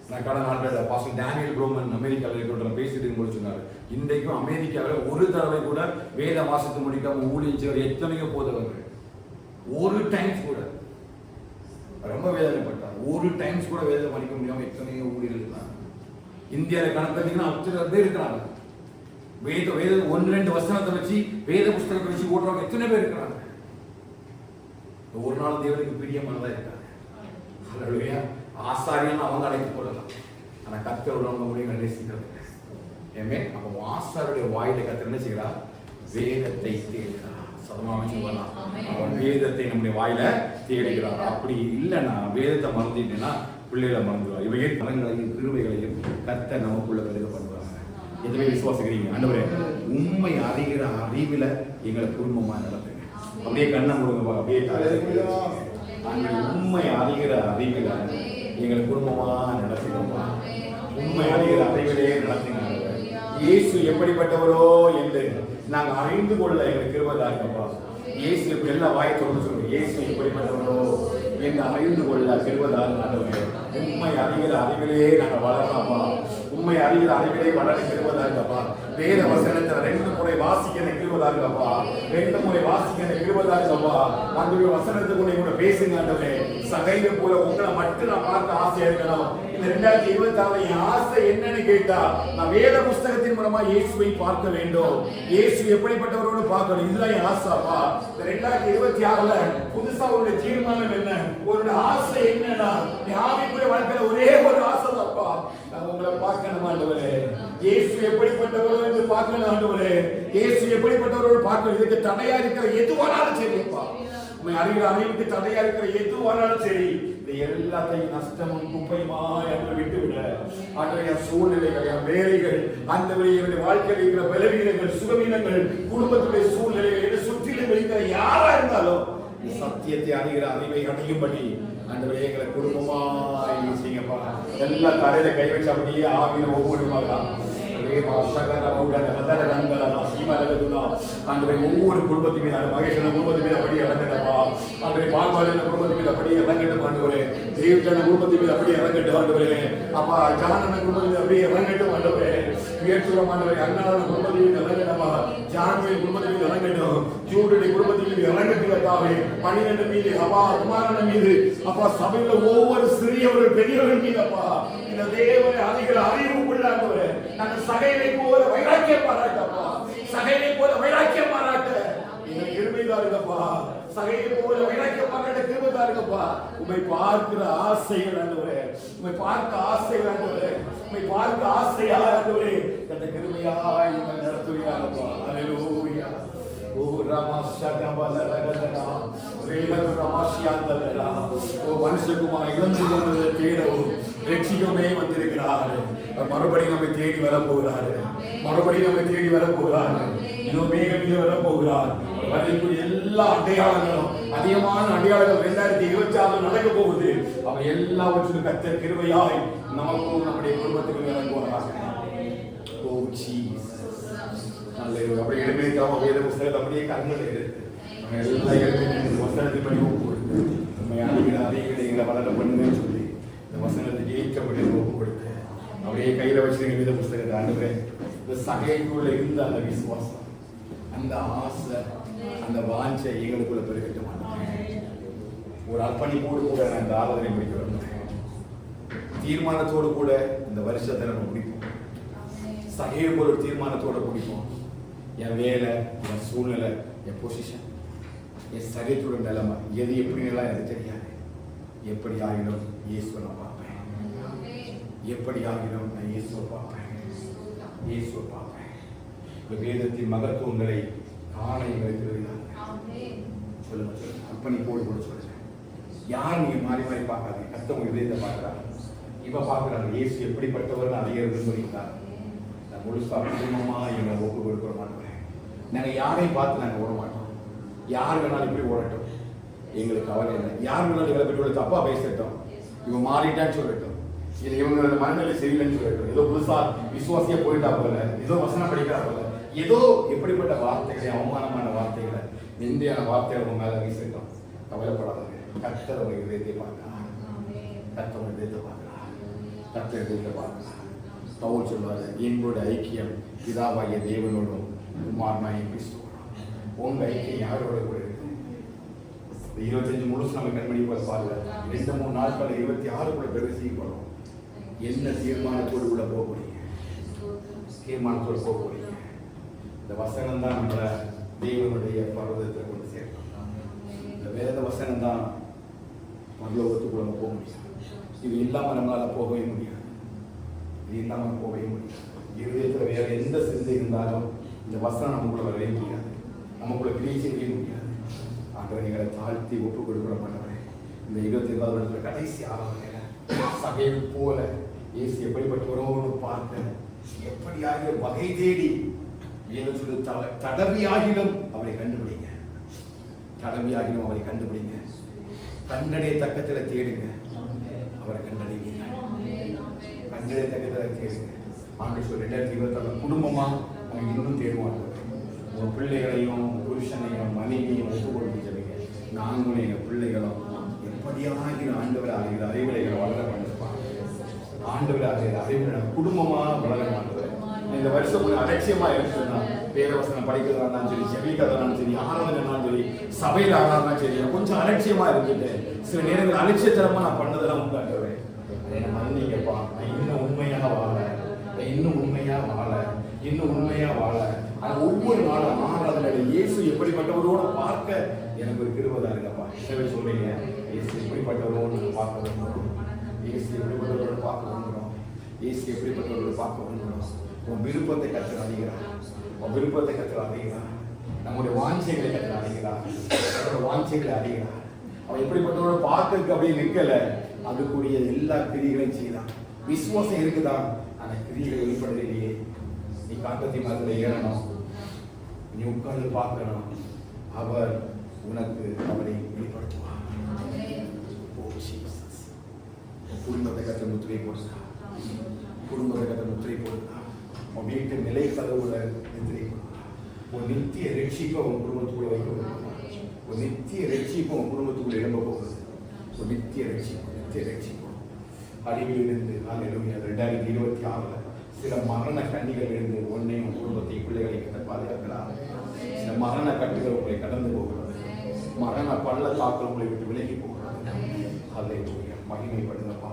நான் கடந்த நாட்கள் பாஸ்டர் டேனியல் ப்ரோமன் அமெரிக்காவில் இருக்கிற பேசிட்டு இருக்கும்போது சொன்னார், இன்றைக்கும் அமெரிக்காவில் ஒரு தடவை கூட வேத வாசத்தை முடிக்காம ஊழியம் செய்வது எத்தனையோ போதவர்கள். ஒரு டைம்ஸ் கூட, ரொம்ப வேதனைப்பட்டார், ஒரு டைம்ஸ் கூட வேதம் படிக்க முடியாம எத்தனையோ ஊழியர்கள் இருக்கிறாங்க. இந்தியாவில் கணக்கு அத்தனை பேர் இருக்கிறாங்க. வேத 1-2 வசனத்தை வச்சு வேத புஸ்தகத்தை வச்சு ஓடுறவங்க எத்தனை பேர் இருக்கிறாங்க. ஒரு நாள் தேவனுக்கு பிரியமானதா இருக்காங்க. ஆசாரியன் அவங்க அழைத்து கொள்ளலாம். ஆனா கர்த்தரோட முடிவு நேசிக்கிறது. ஏமே அப்போ ஆசாரியுடைய வாயில கர்த்தர் என்ன செய்கிறார்? வேதத்தை தேடுகிறார். சதமாக சொல்லலாம், அவன் வேதத்தை நம்முடைய வாயில தேடுகிறார். அப்படி இல்லைன்னா வேதத்தை மறந்துட்டேன்னா பிள்ளைகளை மறந்துடுவார். இவையே பலங்களையும் கிருபைகளையும் கர்த்தர் நமக்குள்ள பெருக பண்ணுவாங்க. எதுவே விசுவாசிக்கிறீங்க? ஆண்டவரே, உண்மை அறிகிற அறிவில எங்களை குடும்பமா நடத்துங்க. அப்படியே கண்ணை மூடுங்க. அப்படியே உண்மை அறிகிற அறிவில எங்களை குடும்பமா நடத்துங்க. உண்மை அறிகிற அறிவிலே நடத்துங்க. இயேசு எப்படிப்பட்டவரோ என்று நாங்க அறிந்து கொள்ள எங்களுக்கு கிருபை தாங்கப்பா. இயேசு இப்படி எல்லாம் வாயை தொடர்ந்து சொல்லுங்க. இயேசு எப்படிப்பட்டவரோ என்று அறிந்து கொள்ள கிருபை தாங்க. உண்மை அறிகிற அறிவிலே நாங்க வளரலாமா? உண்மை அறிகிற அறிவிலே வளர கிருபை தாங்கப்பா. வேத வசனத்தை 2 முறை வாசிக்கிற கிருபை தாங்கப்பா. 2 முறை வாசிக்கிற கிருபை தாங்கப்பா. அந்த வசனத்துக்கு கூட பேசுங்க. ஆண்டவரே, சகையை போல உங்களை மட்டும் நான் பார்க்க ஆசையா இருக்கணும். இந்த 2026 என் ஆசை என்னன்னு கேட்டா, நான் வேத புஸ்தகத்தின் மூலமா இயேசுவை பார்க்க வேண்டும். இயேசு எப்படிப்பட்டவரோடு பார்க்கணும். இதுதான் என் ஆசைப்பா. இந்த 2026ல புதுசா ஒரு தீர்மானம் என்ன, ஒரு ஆசை என்னன்னா, நீ ஆவிக்குரிய வாழ்க்கையில ஒரே ஒரு ஆசை தான்ப்பா, நான் உங்களை பார்க்கணும் ஆண்டவரே. இயேசு எப்படிப்பட்டவரோ என்று பார்க்கணும் ஆண்டவரே. இயேசு எப்படிப்பட்டவரோடு பார்க்கணும். இதுக்கு தடையா இருக்கிற எதுவானாலும் சரிப்பா, உண்மை அறிகிற அறிவுக்கு தடையா இருக்கிற எதுவானாலும் சரி, இந்த எல்லாத்தையும் நஷ்டமும் குப்பையுமா என்று விட்டுவிட அன்றைய சூழ்நிலைகள், என் வேலைகள், அந்த என்னுடைய வாழ்க்கையில் இருக்கிற பலவீனங்கள், சுகவீனங்கள், குடும்பத்துடைய சூழ்நிலைகள் என்று சுற்றிலும் இருக்கிற யாரா இருந்தாலும் சத்தியத்தை அறிகிற அறிவை அடையும்படி ஆண்டவரே எங்களை குடும்பமாய் செய்யுங்கப்பா. எல்லா தலையில கை வச்சு அப்படியே ஆவியில ஒவ்வொரு ஒவ்வொரு குடும்பத்தின் மீது மகேஷன குடும்பத்தின் மீது அப்படியே இறங்கட்டப்பா. அன்றைய பால்பாலின குடும்பத்தின் மீது அப்படியே இறங்கட்டும் ஆண்டவரே. தேவஜன குடும்பத்தின் மீது அப்படியே இறங்கட்டும் ஆண்டவரே. அப்பா ஜானன குடும்பத்தின் மீது அப்படியே இறங்கட்டும் ஆண்டவரே. உயர்த்துறோம் ஆண்டவரே. அண்ணான குடும்பத்தின் மீது இறங்கட்டப்பா. ஜான்வின் குடும்பத்தின் மீது இறங்கட்டும். ஜூடுடைய குடும்பத்தின் மீது இறங்கட்டும் அப்பாவே. 12 மீது அப்பா, குமாரன மீது அப்பா, சபையில ஒவ்வொரு சிறியவர்கள் பெரியவர்கள் மீது அப்பா, இந்த தேவனை அறிகிற அறிவு உள்ளாண்டவரே. நாங்கள் சகையை போல வைராக்கியம் பாராட்டப்பா, சகையை போல வைராக்கியம் பாராட்ட எங்கள் கிருபைதான் இருக்கப்பா. சகையை போல வைராக்கியம் பாராட்ட கிருபைதான் இருக்கப்பா. உம்மை பார்க்கிற ஆசைகள் ஆண்டவரே, உம்மை பார்க்க ஆசைகள் ஆண்டவரே, உம்மை பார்க்க ஆசையா ஆண்டவரே, அந்த கிருபையாய் எங்களை நடத்துவீராப்பா. ஹல்லேலூயா. ஓ ராமாஷகபலரகதனா ரேலகு ராமாஷியாந்தலரா. ஓ மனுஷகுமார் இழந்து வந்ததை தேடவும் ரட்சிக்கமே வந்திருக்கிறார். மறுபடியும் நம்மை தேடி வரப்போகிறார். மறுபடியும் நம்மை தேடி வரப்போகிறார். இன்னும் மேகம் மீது வரப்போகிறார். வரக்கூடிய எல்லா அடையாளங்களும், அதிகமான அடையாளங்கள் 2026 நடக்க போகுது. அவர் எல்லாவற்றிலும் கர்த்தர் கிருபையாய் நமக்கும் நம்முடைய குடும்பத்துக்கும் இறங்குவாராக. ஓ ஜீசஸ். அப்படியே எழுதிக்காம வேத புஸ்தகத்தை அப்படியே கண்கள் எடுத்து எல்லா எழுதி வசனத்தை படி ஒப்பு கொடுத்து நம்ம அறிகிற அறிகளை எங்களை வளர பண்ணுன்னு சொல்லி இந்த வசனத்துக்கு ஏற்றப்படி ஒப்பு கொடுத்து அப்படியே கையில வச்சு வேத புஸ்தகத்தை ஆண்டவரே, இந்த சகைக்குள்ள இருந்த அந்த விசுவாசம், அந்த ஆசை, அந்த வாஞ்சை எங்களுக்குள்ள பெருகட்ட மாட்டேன். ஒரு அர்ப்பணிப்போடு கூட நான் இந்த ஆராதனை முடிக்கிறோம். தீர்மானத்தோடு கூட இந்த வருஷத்தை நம்ம முடிப்போம். சகையை போல ஒரு தீர்மானத்தோடு முடிப்போம். என் வேலை, என் சூழ்நிலை, என் பொசிஷன், என் சரீரத்தோட நிலைமை எது எப்படிலாம் எனக்கு தெரியாது. எப்படி ஆகிடும் இயேசுவை நான் பார்ப்பேன். எப்படி ஆகிடும் நான் இயேசுவை பார்ப்பேன். இயேசுவை பார்ப்பேன். இந்த வேதத்தின் மகத்துவங்களை காண எங்களுக்கு சொல்லுங்க. அர்ப்பணிப்போடு கூட சொல்லுங்க. யார் நீங்க மாறி மாறி பார்க்காதீங்க. கர்த்தர் இதயத்தை பார்க்குறாங்க. இப்ப பார்க்குறாங்க இயேசு எப்படிப்பட்டவர் அதிகம் சொல்லியிருக்காங்க. முழுசா குடும்பமா எங்களை ஒப்பு கொடுக்க மாட்டோம். நாங்கள் யாரையும் பார்த்து நாங்கள் ஓட மாட்டோம். யார் வேணாலும் இப்படி ஓடட்டும், எங்களுக்கு கவலை இல்லை. யார் வேணாலும் எங்களை பற்றி தப்பா பேசட்டும், இவன் மாறிட்டான்னு சொல்லட்டும், இது இவங்களோட மனநிலை சரியில்லைன்னு சொல்லட்டும், ஏதோ புதுசா விசுவாசியா போயிட்டா போல, ஏதோ வசனம் படிக்கிறா போல, ஏதோ எப்படிப்பட்ட வார்த்தைகளை, அவமானமான வார்த்தைகளை, நிந்தையான வார்த்தைகளை உங்க மேல வீசட்டும், கவலைப்படாதீங்க. கர்த்தர் உங்க இதயத்தை பார்க்கலாம். கர்த்தர் உங்க இதயத்தை பார்க்கலாம். கர்த்தர் இதயத்தை பார்க்கலாம். பவுல் சொல்வாரு, என்னோட ஐக்கியம் பிதாவாகிய தேவனோடும் குமாரனாகிய கிறிஸ்துவோடும். உங்க ஐக்கியம் யாரோட கூட இருக்கு? 25 முழுசு நம்ம கண்மணி போல பாருங்க. 2-3 நாட்கள் 26 கூட பிரவேசிக்க போறோம். என்ன தீர்மானத்தோடு கூட போக போறீங்க? தீர்மானத்தோடு போக போறீங்க. இந்த வசனம் தான் நம்மள தேவனுடைய பர்வதத்தை கொண்டு சேர்க்கும். இந்த வேத வசனம் தான் பரலோகத்துக்குள்ள போக முடியும். இது இல்லாம நம்மளால போகவே முடியாது. இது இல்லாம போகவே முடியாது. இருதயத்துல வேற எந்த சிந்தை இருந்தாலும் இந்த வசனம் நமக்குள்ள வரவே முடியாது. நமக்குள்ள கிரியை செய்யவே முடியாது. ஆண்டவரை எங்களை தாழ்த்தி ஒப்பு கொடுக்கிற மாட்டவரே, இந்த 22வது வருடத்துல கடைசி ஆராதனையில சகையை போல இயேசு எப்படிப்பட்டவரோடு பார்க்க, எப்படியாக வகை தேடி தடவியாகிலும் அவரை கண்டுபிடிங்க. தடவியாகிலும் அவரை கண்டுபிடிங்க. கண்டடைய தக்கத்துல தேடுங்க, அவரை கண்டடைவீங்க. கண்டடைய தக்கத்துல தேடுங்க. ஆண்டு சொல்லி 2026 குடும்பமா அவங்க இன்னும் தேடுவாங்க. உங்க பிள்ளைகளையும் புருஷனையும் மனைவியும் ஒப்பு கொடுத்து சொல்லுங்க. நாங்களும் எங்க பிள்ளைகளும் எப்படியாகிற ஆண்டவர் ஆகிற அறிவுரைகளை வளர பண்ணிருப்பாங்க. ஆண்டவர் ஆகிற அறிவுரை குடும்பமா வளர மாட்டவர். இந்த வருஷம் கொஞ்சம் அலட்சியமா இருக்குன்னா, வேதவசனம் படிக்கிறதா இருந்தாலும் சரி, செவிக்கிறதாலும் சரி, ஆராதனாலும் சரி, சபையில் ஆராதனாலும் சரி, கொஞ்சம் அலட்சியமா இருந்துட்டு சில நேரங்கள் அலட்சியத்தனமா நான் பண்ணதெல்லாம் உண்டாக்குவேன். என்னை மன்னிங்கப்பா, நான் இன்னும் உண்மையாக வாழ, இன்னும் உண்மையாக வாழ, இன்னும் உண்மையாக வாழ. ஆனால் ஒவ்வொரு நாளும் ஆராதனை இயேசு எப்படிப்பட்டவரோடு பார்க்க எனக்கு ஒரு கிருபை இருக்கப்பா. இசைவை சொல்றீங்க, இயேசு எப்படிப்பட்டவரோடு பார்க்க விரும்புகிறோம், இயேசு எப்படிப்பட்டவரோடு பார்க்க விரும்புகிறோம், இயேசு எப்படிப்பட்டவரோடு பார்க்க விரும்புகிறோம். உன் விருப்பத்தை கற்று அறிகிறார், உன் விருப்பத்தை கற்று அறிகிறார், நம்முடைய வாஞ்சைகளை கற்று அறிகிறார், நம்முடைய வாஞ்சைகளை அறிகிறார். அவன் எப்படிப்பட்டவரோட பார்க்கறதுக்கு அப்படியே நிற்கல, அதுக்குரிய எல்லா கிரிகளையும் செய்தான். விசுவாசம் இருக்குதா, அந்த கிரிகளை வெளிப்படுறதையே நீ காக்கத்தி மரத்தில் ஏறணும், நீ உட்கார்ந்து பார்க்கணும், அவர் உனக்கு அவரை வெளிப்படுத்துவார். குடும்பத்தை கற்ற முத்திரை போடுறா, குடும்பத்தை கற்ற முத்திரை போடுறா, உன் வீட்டு நிலை கதவுல முத்திரை போடுறா. ஒரு நித்திய ரட்சிப்பை உன் குடும்பத்துக்குள்ள வைக்க போகுது, ஒரு நித்திய ரட்சிப்பை உன் குடும்பத்துக்குள்ள எழும்ப போகுது, ஒரு நித்திய ரட்சிப்பு, நித்திய ரட்சிப்பு. அறிவிலிருந்து அல்லேலூயா 2026 சில மரண கண்ணிகள் இருந்து ஒன்னையும் குடும்பத்தை பிள்ளைகளை கிட்ட பாதுகாக்கிறார். சில மரண கட்டுகள் உங்களை கடந்து போகிறது, மரண பள்ளத்தாக்கள் உங்களை விட்டு விலகி போகிறது. அல்லேலூயா, மகிமைப்படுங்கப்பா.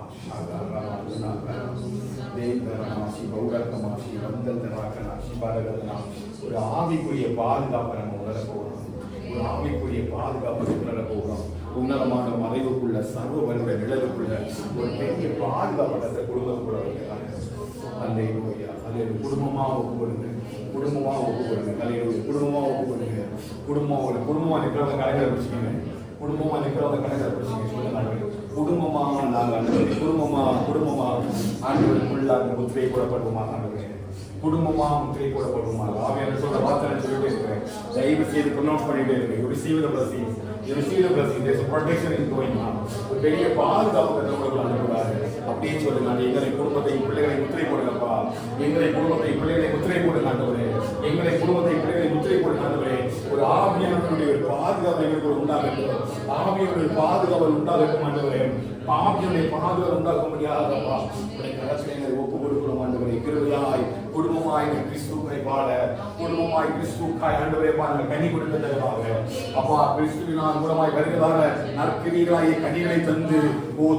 ஒரு ஆவிக்குரிய பாதுகாப்பை நம்ம உணர போகிறோம், ஒரு ஆவிக்குரிய பாதுகாப்பை உணர போகிறோம். உன்னதமான மறைவுக்குள்ள சர்வ வருட நிழலுக்குள்ள ஒரு பெரிய பாதுகாப்பட்ட குடும்பத்துக்குள்ள இருக்கிறாங்க. அல்லேலூயா, அல்லேலூயா. குடும்பமா ஒப்புக்கொடுங்க, குடும்பமா ஒப்புக்கொடுங்க, அல்லேலூயா. குடும்பமா ஒப்புக்கொடுங்க, குடும்பமா நிற்கிறவங்க கலைகளை பிடிச்சிக்கங்க, குடும்பமா நிற்கிறவங்க கலைகளை பிடிச்சிங்க. சொல்லுங்க, குடும்பமா நாங்கள் குடும்பமா ஆண்டவருக்குள்ளாக முத்திரை போடப்படுவோமா, குடும்பமா முத்திரை போடப்படுவோமா. ஆவியான சொல்ற வார்த்தை சொல்லிட்டே இருக்கிறேன், தயவு செய்து ப்ரொனவுன்ஸ் பண்ணிட்டே இருக்கேன். You receive the blessing, you receive the blessing. There's a protection is going on. ஒரு பெரிய பாதுகாப்பு நம்மளுக்கு அனுப்புகிறாரு. அப்படியே சொல்லுங்க, எங்களை குடும்பத்தை பிள்ளைகளை முத்திரை போடுங்கப்பா, எங்களை குடும்பத்தை பிள்ளைகளை முத்திரை போடுங்க ஆண்டவரே, எங்களை குடும்பத்தை பிள்ளைகளை முத்திரை போடுங்க ஆண்டவரே. ஒரு ஆவியானவருடைய ஒரு பாதுகாப்பு எங்களுக்கு உண்டாகட்டும், ஆவியானுடைய பாதுகாப்பு உண்டாகட்டும் ஆண்டவரே. ஆவியானுடைய பாதுகாப்பு உண்டாக முடியாதப்பா, எங்களை ஒப்பு கொடுக்கிறோம் ஆண்டவரே. கிருபையாய் குடும்பமாய் கிறிஸ்துவை வாழ, குடும்பமாய் கிறிஸ்துக்காய் ஆண்டவரே பாருங்க கனி கொடுக்க தருவாங்க. அப்பா, கிறிஸ்துவினால் மூலமாய் வருகிறதான நற்கிரிகளாய் கனிகளை தந்து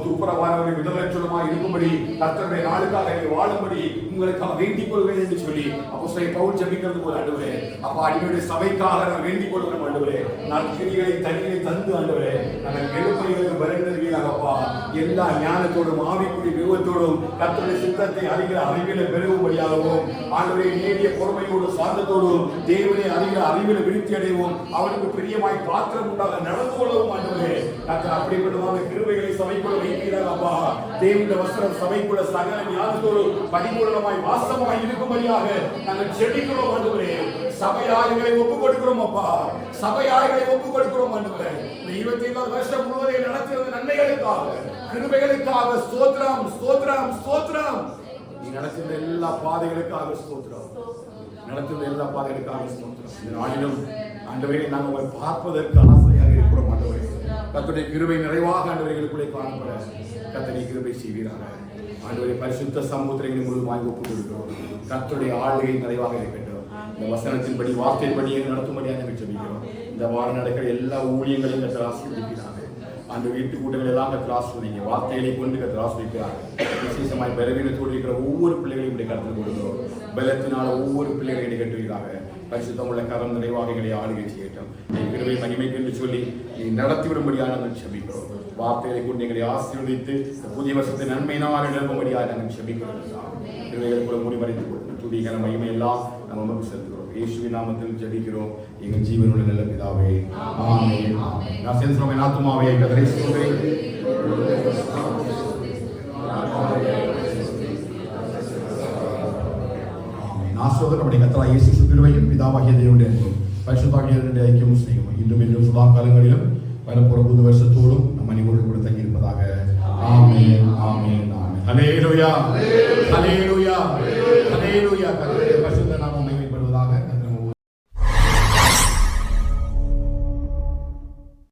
துப்புரவானவரை விதவற்றலுமாய் இருக்கும்படி கர்த்தருடைய நாளுக்காக வாழும்படி உங்களுக்காக வேண்டிக் கொள்வேன் என்று சொல்லி அப்போஸ்தலன் பவுல் ஜெபிக்கிறது போல ஆண்டவரே. அப்பா, அடிமையுடைய சபைக்காக நான் வேண்டிக் கொள்கிறோம் ஆண்டவரே. நற்கிரிகளை தனிகளை தந்து ஆண்டவரே, நாங்கள் எழுப்பைகளுக்கு வருகிறீர்களாகப்பா. எல்லா ஞானத்தோடும் ஆவிக்குரிய விருவத்தோடும் கர்த்தருடைய சித்தத்தை அறிகிற அறிவில பெருகும்படியாகவும் ஆண்டவரே நேரிய பொறுமையோடு சாந்தத்தோடும் தேவனை அறிகிற அறிவில விருத்தி அடைவோம், அவனுக்கு பிரியமாய் பாத்திரம் உண்டாக நடந்து கொள்ளவும் ஆண்டவரே. கர்த்தர் அப்படிப்பட்டதான கிருபைகளை சபைக்குள்ள வைக்கிறாரப்பா. தேவனுடைய வஸ்திரம் சபைக்குள்ள சகல ஞானத்தோடு பரிபூரணமாய் வாசமாய் இருக்கும்படியாக நாங்கள் ஜெபிக்கிறோம் ஆண்டவரே. சபையார்களை ஒப்புக் கொடுக்கிறோம் அப்பா, சபையார்களை ஒப்புக் கொடுக்கிறோம் ஆண்டவரே. இந்த 24 வருஷம் முழுவதையும் நடத்தியது நன்மைகளுக்காக, கிருபைகளுக்காக ஸ்தோத்திரம், ஸ்தோத்திரம், ஸ்தோத்திரம். நீ நடத்துகிற எல்லா பாதைகளுக்காக ஸ்தோத்திரம், நடத்துகிற எல்லா பாதைகளுக்காக ஸ்தோத்திரம். இந்த நாளிலும் ஆண்டவரே நாங்கள் உங்களை பார்ப்பதற்கு ஆசையாக இருக்கிறோம் ஆண்டவரே. கர்த்தருடைய கிருபை நிறைவாக ஆண்டவர்களுக்குள்ளே காணப்பட கர்த்தருடைய கிருபை செய்வீராக ஆண்டவரே. பரிசுத்த சமுத்திரங்களை முழுவதுமாய் ஒப்புக் கொடுக்கிறோம். கர்த்தருடைய ஆளுகை நிறைவாக இருக்கட்டும். இந்த வசனத்தின்படி வார்த்தைப்படி நடத்தும்படியாக நாங்கள் ஜெபிக்கிறோம். இந்த வாரம் நடக்கிற எல்லா ஊழியங்களையும் கர்த்தர் ஆசீர்வதிக்கிறாங்க. அந்த வீட்டு கூட்டங்கள் எல்லாம் கர்த்தர் ஆசீர்வதிங்க. வார்த்தைகளை கொண்டு கர்த்தர் ஆசீர்வதிக்கிறாங்க. விசேஷமாய் பலவீனத்தோடு இருக்கிற ஒவ்வொரு பிள்ளைகளையும் இப்படி கருத்தில் கொடுக்கிறோம். பலத்தினால ஒவ்வொரு பிள்ளைகளையும் கட்டுவீராக. பரிசுத்தம் உள்ள கரம் நிறைவாக எங்களை ஆளுகை செய்யட்டும். என் கிருபை மகிமைக்கு என்று சொல்லி நீ நடத்திவிடும்படியாக நாங்கள் ஜெபிக்கிறோம். வார்த்தைகளை கொண்டு எங்களை ஆசீர்வதித்து புதிய வருஷத்தை நன்மையினால் நிரப்பும்படியாக நாங்கள் ஜெபிக்கிறோம். கிருபைகளுக்குள்ள முடிவடைந்து துதிகர மகிமை எல்லாம் நம்ம நமக்கு செலுத்துகிறோம். இயேசுவின் நாமத்தில் ஜெபிக்கிறோம் எங்கள் ஜீவனுள்ள நல்ல பிதாவே, ஆமென். நான் சென்றுமே நாத்துமாவே கர்த்தரை ஸ்தோத்திரேன். ஆமென். நம்முடைய கர்த்தராகிய இயேசு கிறிஸ்துவின் பிதாவாகிய தேவனுடைய பரிசுத்தாகிய தேவனுடைய ஐக்கியமும் ஸ்நேகமும் இன்றும் என்றும் சதா காலங்களிலும் வரப்போற புது வருஷத்தோடும் நம்ம அனைவரோடு கூட தங்கி இருப்பதாக. ஆமென், ஆமென், ஆமென். ஹல்லேலூயா, ஹல்லேலூயா, ஹல்லேலூயா.